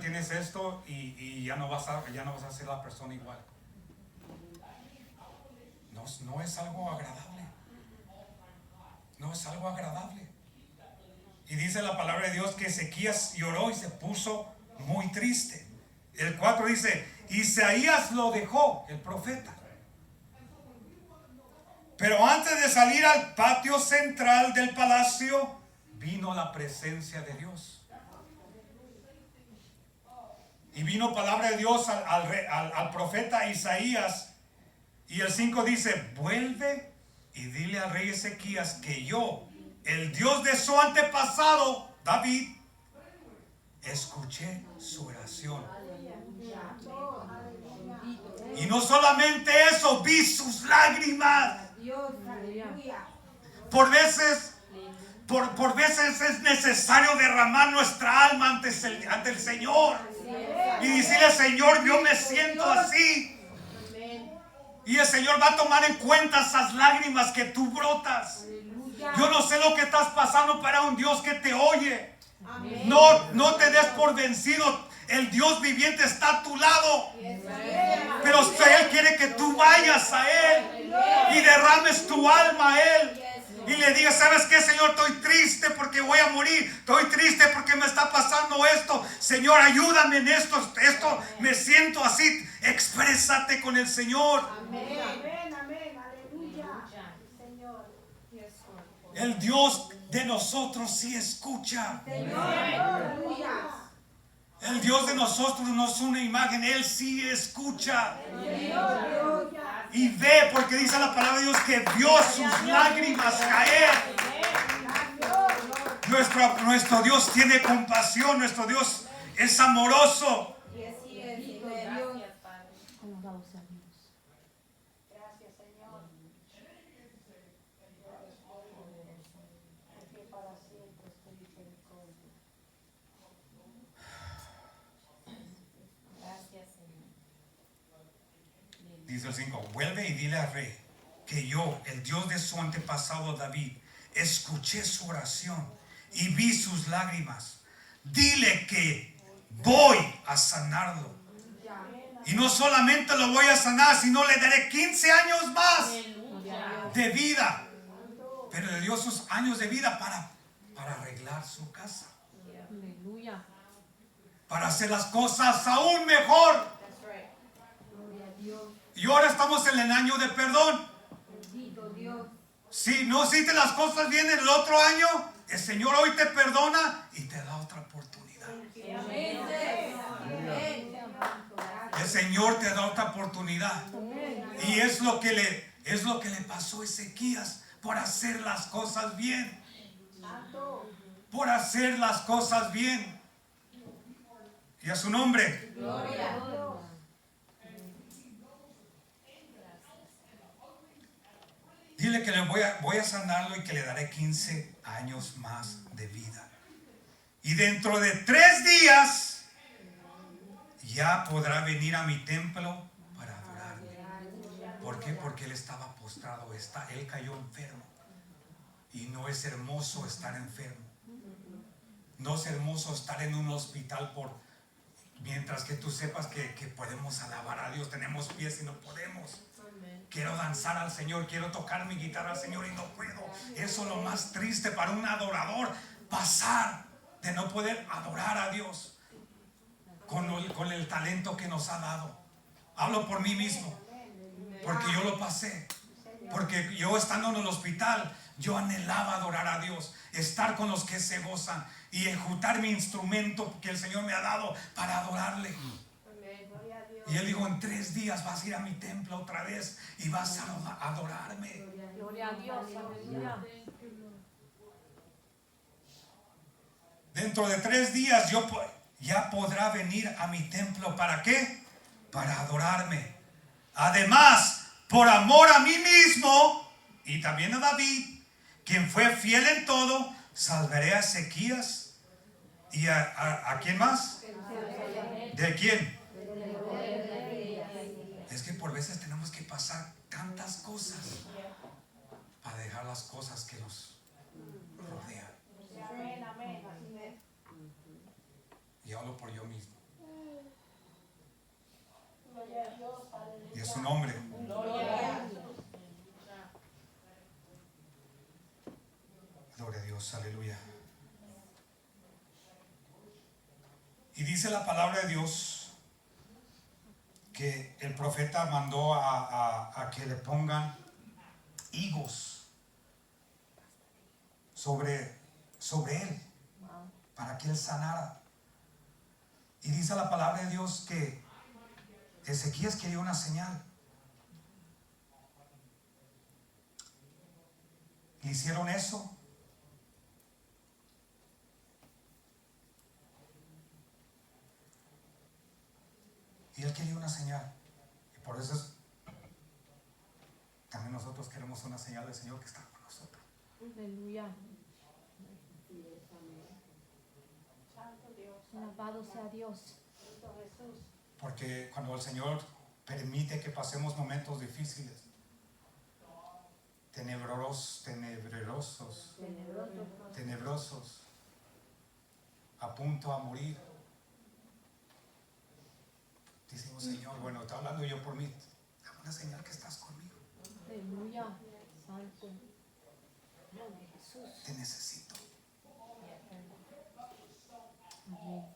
Speaker 3: y ya no vas a ser la persona igual. No es algo agradable. No es algo agradable. Y dice la palabra de Dios que Ezequías lloró y se puso muy triste. El 4 dice, Isaías lo dejó, el profeta. Pero antes de salir al patio central del palacio, vino la presencia de Dios. Y vino palabra de Dios al profeta Isaías. Y el 5 dice, vuelve y dile al rey Ezequías que yo, el Dios de su antepasado, David, escuché su oración. Y no solamente eso, vi sus lágrimas. Por veces es necesario derramar nuestra alma ante el Señor. Y decirle, Señor, yo me siento así. Y el Señor va a tomar en cuenta esas lágrimas que tú brotas. Yo no sé lo que estás pasando para un Dios que te oye. No te des por vencido. El Dios viviente está a tu lado. Pero Él quiere que tú vayas a Él y derrames tu alma a Él. Y le digas, ¿sabes qué, Señor? Estoy triste porque voy a morir. Estoy triste porque me está pasando esto. Señor, ayúdame en esto. Me siento así. Exprésate con el Señor.
Speaker 5: Amén, amén, aleluya. Señor.
Speaker 3: El Dios de nosotros sí escucha.
Speaker 5: Aleluya.
Speaker 3: El Dios de nosotros no es una imagen. Él sí escucha. Y ve, porque dice la palabra de Dios que vio sus lágrimas caer. Nuestro Dios tiene compasión. Nuestro Dios es amoroso.
Speaker 5: Gracias, Señor. Porque para siempre es tu misericordia.
Speaker 2: Gracias, Señor.
Speaker 3: Dice el 5, vuelve y dile al rey que yo, el Dios de su antepasado David, escuché su oración y vi sus lágrimas. Dile que voy a sanarlo. Y no solamente lo voy a sanar, sino le daré 15 años más de vida. Pero le dio sus años de vida para arreglar su casa.
Speaker 1: Aleluya.
Speaker 3: Para hacer las cosas aún mejor.
Speaker 2: That's right.
Speaker 1: Gloria a Dios.
Speaker 3: Y ahora estamos en el año de perdón.
Speaker 1: Bendito Dios.
Speaker 3: Si no hiciste las cosas bien el otro año, el Señor hoy te perdona y te da otra oportunidad. El Señor te da otra oportunidad. Y es lo que le pasó a Ezequías por hacer las cosas bien. Por hacer las cosas bien. Y a su nombre.
Speaker 2: Gloria a Dios.
Speaker 3: Dile que voy a sanarlo y que le daré 15 años más de vida. Y dentro de 3 días ya podrá venir a mi templo para adorarme. ¿Por qué? Porque él estaba postrado, él cayó enfermo. Y no es hermoso estar enfermo. No es hermoso estar en un hospital mientras que tú sepas que podemos alabar a Dios. Tenemos pies y no podemos. Quiero danzar al Señor, quiero tocar mi guitarra al Señor y no puedo. Eso es lo más triste para un adorador, pasar de no poder adorar a Dios con el talento que nos ha dado. Hablo por mí mismo, porque yo lo pasé. Porque yo estando en el hospital, yo anhelaba adorar a Dios, estar con los que se gozan y ejecutar mi instrumento que el Señor me ha dado para adorarle. Y él dijo, en 3 días vas a ir a mi templo otra vez y vas a adorarme.
Speaker 1: Gloria a Dios. Aleluya.
Speaker 3: Dentro de 3 días ya podrá venir a mi templo. ¿Para qué? Para adorarme. Además, por amor a mí mismo y también a David, quien fue fiel en todo, salvaré a Ezequías ¿Y a quién más? ¿De quién? Es que por veces tenemos que pasar tantas cosas para dejar las cosas que nos rodean.
Speaker 5: Amén, amén. Así es.
Speaker 3: Y hablo por yo mismo.
Speaker 5: Gloria a Dios. Aleluya.
Speaker 3: Y es su nombre.
Speaker 5: Gloria a Dios.
Speaker 3: Gloria a Dios, aleluya. Y dice la palabra de Dios que el profeta mandó a que le pongan higos sobre él para que él sanara. Y dice la palabra de Dios que Ezequías quería una señal. Le hicieron eso. Y él quería una señal. Y por eso también nosotros queremos una señal del Señor que está con nosotros.
Speaker 1: Aleluya.
Speaker 5: Santo Dios.
Speaker 1: Alabado sea Dios.
Speaker 5: Santo Jesús.
Speaker 3: Porque cuando el Señor permite que pasemos momentos difíciles, tenebrosos, a punto a morir, decimos, Señor, bueno, está hablando yo por mí, dame una señal que estás conmigo.
Speaker 1: Aleluya. Santo.
Speaker 3: Te necesito.
Speaker 1: Amén.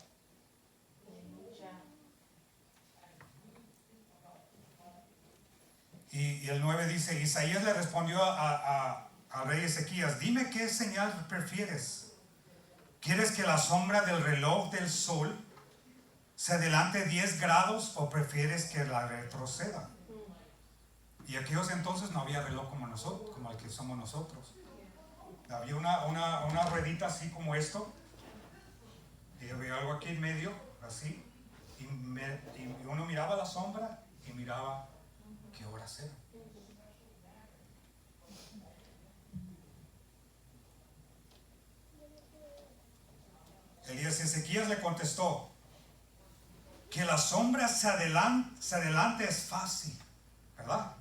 Speaker 3: Y el 9 dice, Isaías le respondió al rey Ezequías, dime qué señal prefieres. ¿Quieres que la sombra del reloj del sol se adelante 10 grados o prefieres que la retroceda? Y aquellos entonces no había reloj como nosotros, como el que somos nosotros. Había una ruedita así como esto, y había algo aquí en medio, así, y uno miraba la sombra y miraba qué horas eran. Ezequías le contestó que la sombra se adelante es fácil, ¿verdad?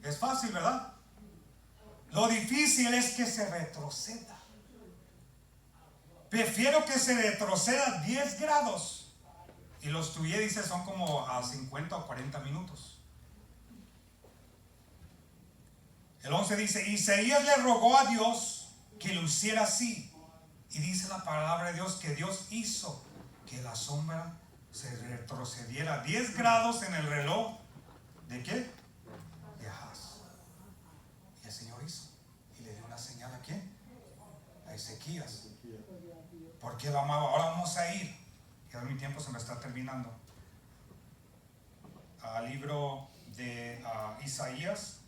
Speaker 3: Es fácil, ¿verdad? Lo difícil es que se retroceda. Prefiero que se retroceda 10 grados. Y los tuyos, dice, son como a 50 o 40 minutos. El 11 dice, Isaías le rogó a Dios que lo hiciera así. Y dice la palabra de Dios que Dios hizo que la sombra se retrocediera 10 grados en el reloj. ¿De qué? De Ahaz. Y el Señor hizo. Y le dio una señal a quién? A Ezequías. Porque él amaba. Ahora vamos a ir. Ya mi tiempo se me está terminando. Al libro de Isaías.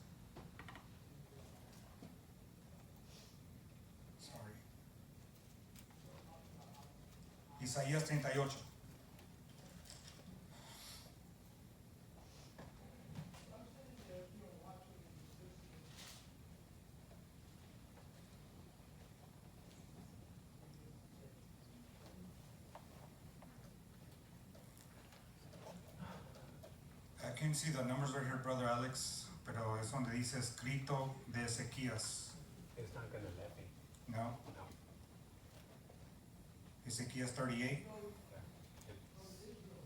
Speaker 3: Isaías 38. I can see the numbers right here, Brother Alex, pero es donde dice escrito de Ezequías.
Speaker 7: It's not going to let me.
Speaker 3: No,
Speaker 7: No.
Speaker 3: Ezequías 38.
Speaker 7: Yeah.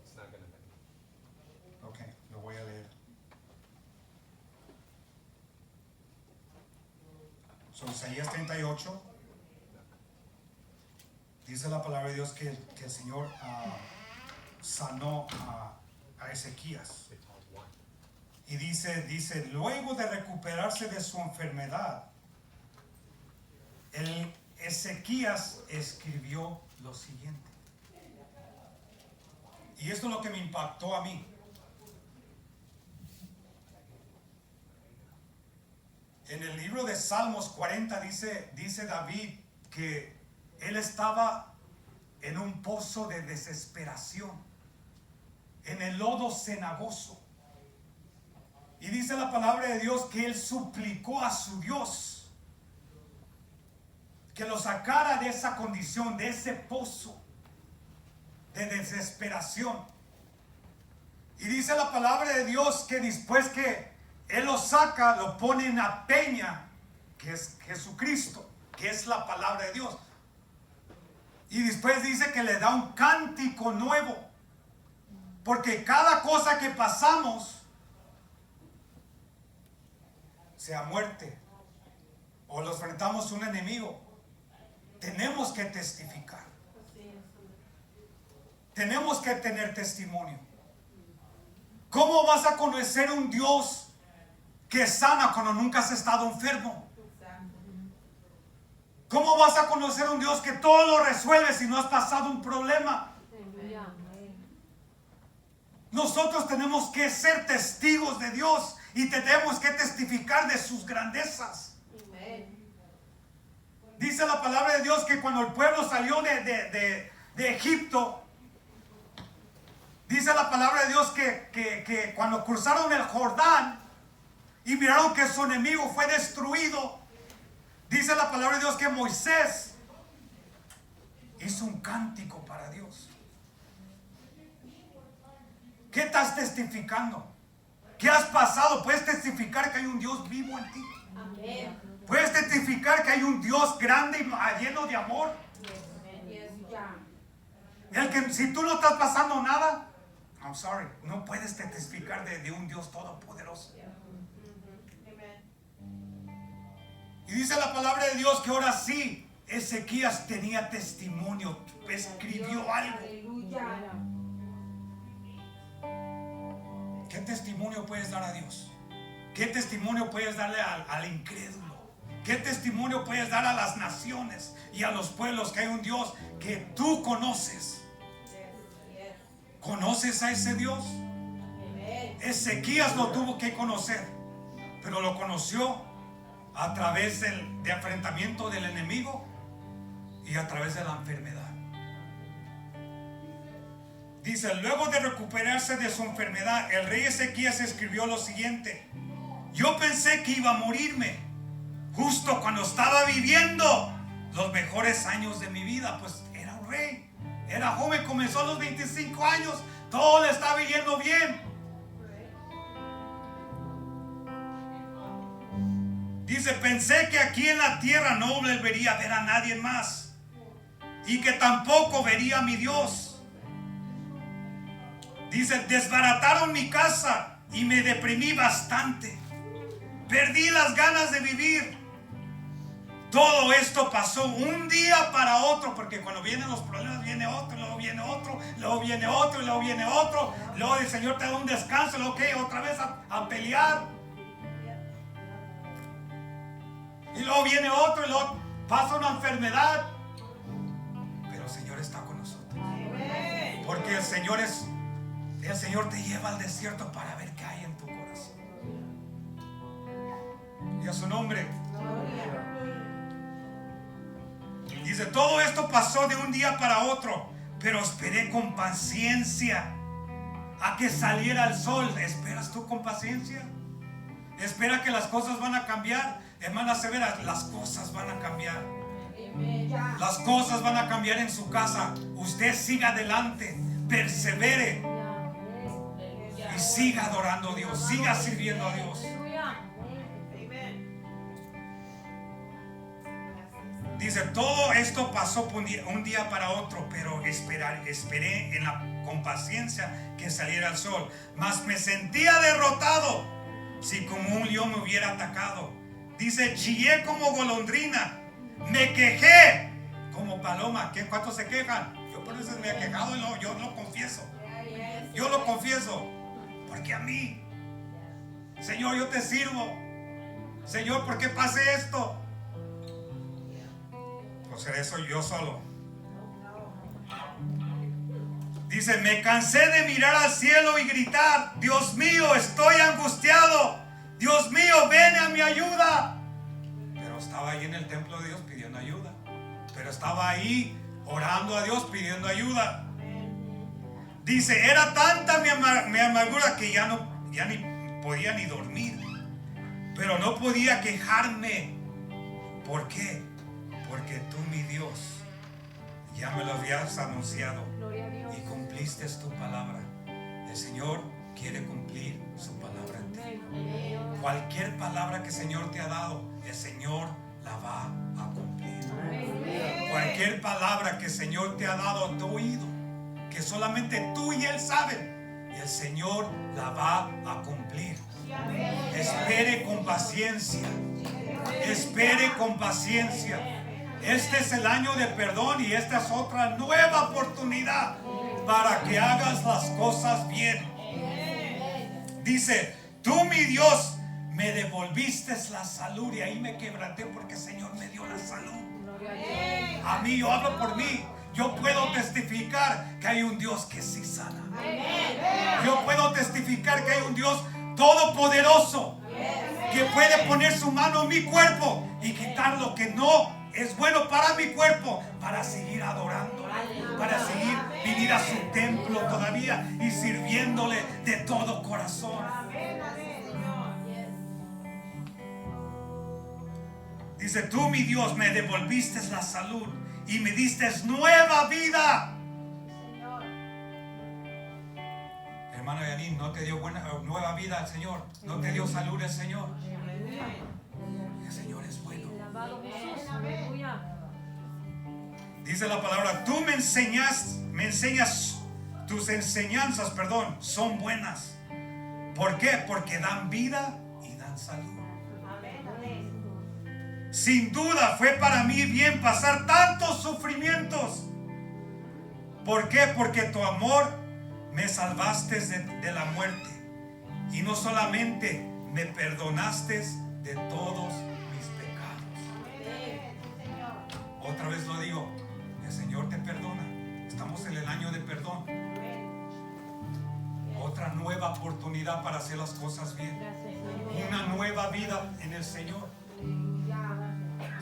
Speaker 7: It's not going to let me.
Speaker 3: Ok, lo voy a leer. So, Isaías 38. Dice la palabra de Dios que el Señor sanó a Ezequías.
Speaker 7: It's all one.
Speaker 3: Y dice, luego de recuperarse de su enfermedad, el Ezequías escribió lo siguiente. Y esto es lo que me impactó a mí. En el libro de Salmos 40 dice David que él estaba en un pozo de desesperación, en el lodo cenagoso. Y dice la palabra de Dios que él suplicó a su Dios que lo sacara de esa condición, de ese pozo. de desesperación. Y dice la palabra de Dios que después que Él lo saca, lo pone en la peña, que es Jesucristo, que es la palabra de Dios. Y después dice que le da un cántico nuevo. Porque cada cosa que pasamos, sea muerte o nos enfrentamos a un enemigo, tenemos que testificar. Tenemos que tener testimonio. ¿Cómo vas a conocer un Dios que sana cuando nunca has estado enfermo? ¿Cómo vas a conocer un Dios que todo lo resuelve si no has pasado un problema?
Speaker 1: Aleluya.
Speaker 3: Nosotros tenemos que ser testigos de Dios y tenemos que testificar de sus grandezas. Dice la palabra de Dios que cuando el pueblo salió de Egipto, dice la palabra de Dios que cuando cruzaron el Jordán y miraron que su enemigo fue destruido, dice la palabra de Dios que Moisés hizo un cántico para Dios. ¿Qué estás testificando? ¿Qué has pasado? Puedes testificar que hay un Dios vivo en ti. Puedes testificar que hay un Dios grande y lleno de amor. El que si tú no estás pasando nada, I'm sorry, no puedes testificar de un Dios todopoderoso. Y dice la palabra de Dios que ahora sí, Ezequías tenía testimonio, escribió algo. ¿Qué testimonio puedes dar a Dios? ¿Qué testimonio puedes darle al incrédulo? ¿Qué testimonio puedes dar a las naciones y a los pueblos que hay un Dios que tú conoces? ¿Conoces a ese Dios? Ezequías lo tuvo que conocer, pero lo conoció a través de enfrentamiento del enemigo y a través de la enfermedad. Dice, luego de recuperarse de su enfermedad, el rey Ezequías escribió lo siguiente: yo pensé que iba a morirme justo cuando estaba viviendo los mejores años de mi vida. Pues era un rey, era joven, comenzó a los 25 años, todo le estaba yendo bien. Dice, pensé que aquí en la tierra no volvería a ver a nadie más y que tampoco vería a mi Dios. Dice, desbarataron mi casa y me deprimí bastante. Perdí las ganas de vivir. Todo esto pasó un día para otro, porque cuando vienen los problemas viene otro, luego viene otro, luego viene otro, luego viene otro. Luego el Señor te da un descanso, luego okay, otra vez a pelear. Y luego viene otro, y luego pasa una enfermedad. Pero el Señor está con nosotros. Porque el Señor te lleva al desierto para ver qué hay en tu corazón. Y a su nombre. Dice, todo esto pasó de un día para otro, pero esperé con paciencia a que saliera el sol. ¿Esperas tú con paciencia? Espera que las cosas van a cambiar. Hermana Severa, las cosas van a cambiar. Las cosas van a cambiar en su casa. Usted siga adelante, persevere y siga adorando a Dios, siga sirviendo a Dios. Dice, todo esto pasó un día para otro, pero esperé con paciencia que saliera el sol. Mas me sentía derrotado, si como un león me hubiera atacado. Dice, chillé como golondrina, me quejé como paloma. ¿Cuántos se quejan? Yo por eso me he quejado y yo lo confieso. Yo lo confieso, porque a mí, Señor, yo te sirvo. Señor, ¿por qué pase esto? Pues eso yo solo. Dice, me cansé de mirar al cielo y gritar, Dios mío, estoy angustiado. Dios mío, ven a mi ayuda. Pero estaba ahí en el templo de Dios pidiendo ayuda. Pero estaba ahí orando a Dios pidiendo ayuda. Dice, era tanta mi amargura que ya ni podía ni dormir. Pero no podía quejarme. ¿Por qué? Porque tú, mi Dios, Ya me lo habías anunciado
Speaker 1: Gloria a Dios.
Speaker 3: y cumpliste tu palabra. El Señor quiere cumplir su palabra en ti.
Speaker 1: Amén. Gloria a Dios.
Speaker 3: Cualquier palabra que el Señor te ha dado, el Señor la va a cumplir.
Speaker 1: Amén.
Speaker 3: Cualquier palabra que el Señor te ha dado a tu oído, que solamente tú y Él saben, el Señor la va a cumplir. Espere con paciencia. Espere con paciencia. Este es el año de perdón y esta es otra nueva oportunidad para que hagas las cosas bien. Dice, tú mi Dios me devolviste la salud, y ahí me quebranté porque el Señor me dio la salud.
Speaker 1: Gloria a Dios.
Speaker 3: A mí, yo hablo por mí. Yo puedo testificar que hay un Dios que sí sana. Yo puedo testificar que hay un Dios todopoderoso que puede poner su mano en mi cuerpo y quitar lo que no es bueno para mi cuerpo, para seguir adorando, para seguir venir a su templo todavía y sirviéndole de todo corazón. Dice, tú mi Dios me devolviste la salud y me diste nueva vida. Hermano Yanin, no te dio nueva vida el Señor, no te dio salud el Señor. El Señor es bueno.
Speaker 1: Alabado Jesús. Aleluya.
Speaker 3: Dice la palabra, tú me enseñas, tus enseñanzas, son buenas. ¿Por qué? Porque dan vida y dan salud. Sin duda fue para mí bien pasar tantos sufrimientos. ¿Por qué? Porque tu amor me salvaste de la muerte. Y no solamente me perdonaste de todos mis pecados. Otra vez lo digo, el Señor te perdona. Estamos en el año de perdón. Otra nueva oportunidad para hacer las cosas bien. Una nueva vida en el Señor.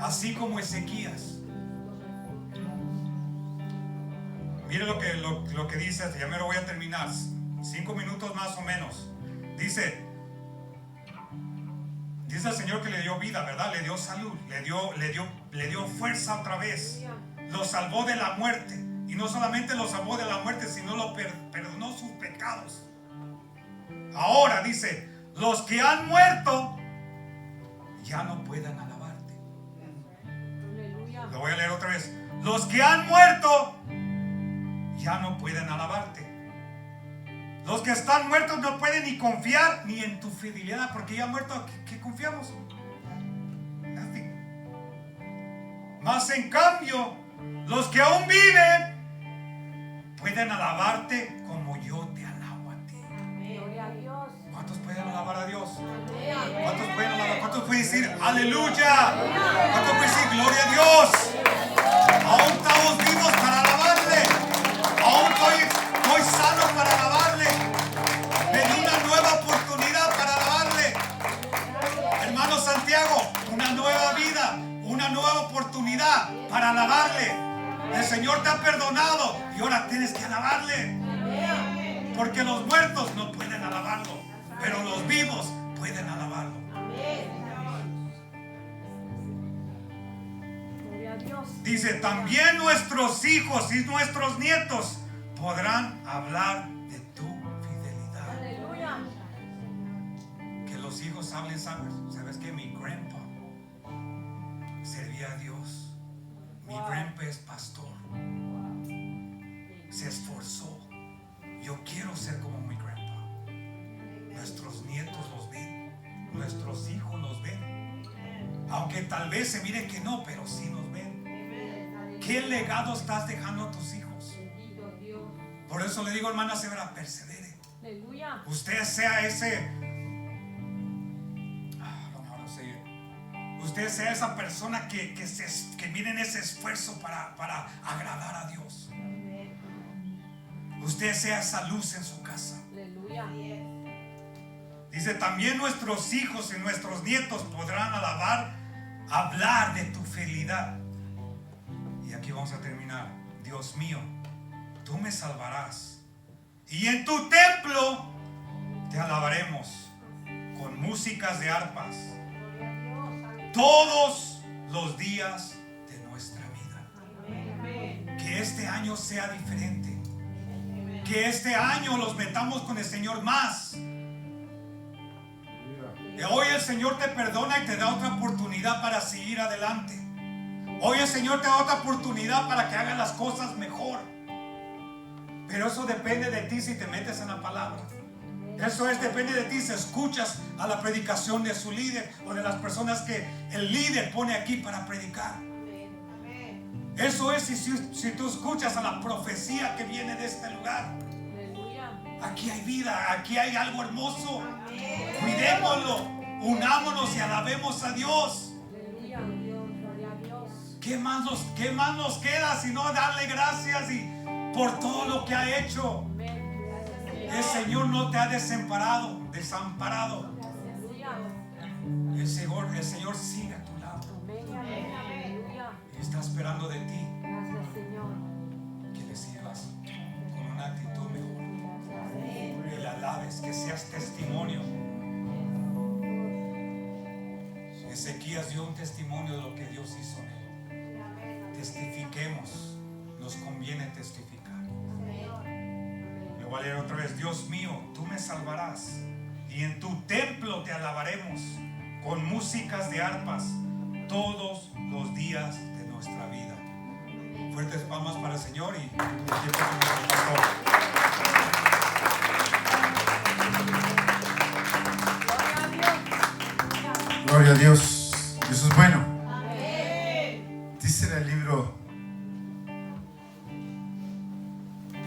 Speaker 3: Así como Ezequías. Mire lo que dice, ya me lo voy a terminar. 5 minutos más o menos. Dice el Señor que le dio vida, ¿verdad? Le dio salud, le dio fuerza otra vez. Lo salvó de la muerte. Y no solamente lo salvó de la muerte, sino lo perdonó sus pecados. Ahora dice, los que han muerto ya no pueden alabarte.
Speaker 1: Aleluya.
Speaker 3: Lo voy a leer otra vez. Los que han muerto ya no pueden alabarte. Los que están muertos no pueden ni confiar ni en tu fidelidad, porque ya muerto, ¿qué confiamos? Nothing. Mas en cambio, los que aún viven pueden alabarte como yo te alabo a ti.
Speaker 1: Gloria a Dios.
Speaker 3: ¿Cuántos pueden alabar a Dios? ¿Cuántos pueden alabar? ¿Cuántos pueden decir aleluya? ¿Cuántos pueden decir gloria a Dios? Aún estamos vivos para alabarle. Aún estoy sano para alabarle. Me dio una nueva oportunidad para alabarle. Hermano Santiago, una nueva vida, una nueva oportunidad para alabarle. El Señor te ha perdonado y ahora tienes que alabarle. Porque los muertos no pueden alabarlo, pero los vivos pueden alabarlo.
Speaker 1: Gloria a Dios.
Speaker 3: Dice, también nuestros hijos y nuestros nietos podrán hablar de tu fidelidad.
Speaker 1: Aleluya.
Speaker 3: Que los hijos hablen, ¿sabes qué? Mi grandpa servía a Dios. Mi grandpa es pastor. Se esforzó. Yo quiero ser como mi grandpa. Nuestros nietos los ven. Nuestros hijos nos ven. Aunque tal vez se mire que no, pero sí nos ven. ¿Qué legado estás dejando a tus hijos?
Speaker 1: Bendito Dios.
Speaker 3: Por eso le digo, hermana Severa, persevere.
Speaker 1: Aleluya.
Speaker 3: Usted sea ese. Usted sea esa persona que mire en ese esfuerzo para agradar a Dios. Usted sea esa luz en su casa.
Speaker 1: Aleluya.
Speaker 3: Dice, también nuestros hijos y nuestros nietos podrán hablar de tu fidelidad. Y aquí vamos a terminar. Dios mío, tú me salvarás. Y en tu templo te alabaremos con músicas de arpas todos los días de nuestra vida. Que año sea diferente. Que este año los metamos con el Señor más. Que hoy el Señor te perdona y te da otra oportunidad para seguir adelante. Hoy el Señor te da otra oportunidad para que hagas las cosas mejor. Pero eso depende de ti si te metes en la palabra. Depende de ti si escuchas a la predicación de su líder o de las personas que el líder pone aquí para predicar. Eso es si tú escuchas a la profecía que viene de este lugar.
Speaker 1: Aleluya.
Speaker 3: Aquí hay vida, aquí hay algo hermoso. Cuidémoslo, unámonos y alabemos a Dios.
Speaker 1: Aleluya. Dios, gloria a Dios.
Speaker 3: ¿Qué más nos queda sino darle gracias y por todo lo que ha hecho?
Speaker 1: Amén. Gracias,
Speaker 3: El Señor no te ha desamparado.
Speaker 1: Aleluya.
Speaker 3: El Señor sigue a tu lado
Speaker 1: Amén. Amén. Aleluya.
Speaker 3: y está esperando de ti
Speaker 1: Gracias, Señor.
Speaker 3: que le sirvas con una actitud mejor, que le alabes, que seas testimonio. Ezequías dio un testimonio de lo que Dios hizo en él. Testifiquemos, nos conviene testificar. Le voy a leer otra vez. Dios mío, tú me salvarás y en tu templo te alabaremos con músicas de arpas todos los días de nuestra vida. Fuertes palmas para el Señor y tiempo con el pastor.
Speaker 6: Gloria a Dios. Dios es bueno.
Speaker 1: Amén.
Speaker 6: Dice en el libro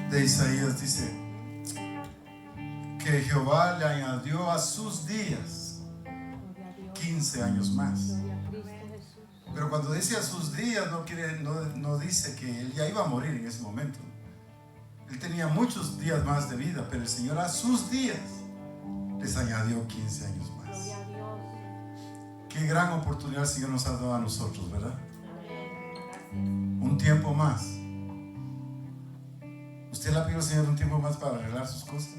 Speaker 6: de Isaías, dice que Jehová le añadió a sus días
Speaker 1: Gloria a Dios.
Speaker 6: 15 años más.
Speaker 1: Gloria a Cristo Jesús.
Speaker 6: Pero cuando dice a sus días no dice que él ya iba a morir en ese momento. Él tenía muchos días más de vida, pero el Señor a sus días les añadió 15 años más.
Speaker 1: Gloria a Dios.
Speaker 6: Qué gran oportunidad el Señor nos ha dado a nosotros, ¿verdad?
Speaker 1: Amén.
Speaker 6: Un tiempo más. ¿Usted le ha pedido al Señor un tiempo más para arreglar sus cosas?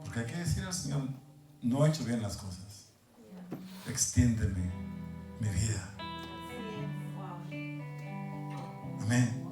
Speaker 6: Porque hay que decir al Señor, no he hecho bien las cosas. Extiéndeme mi vida. Amén.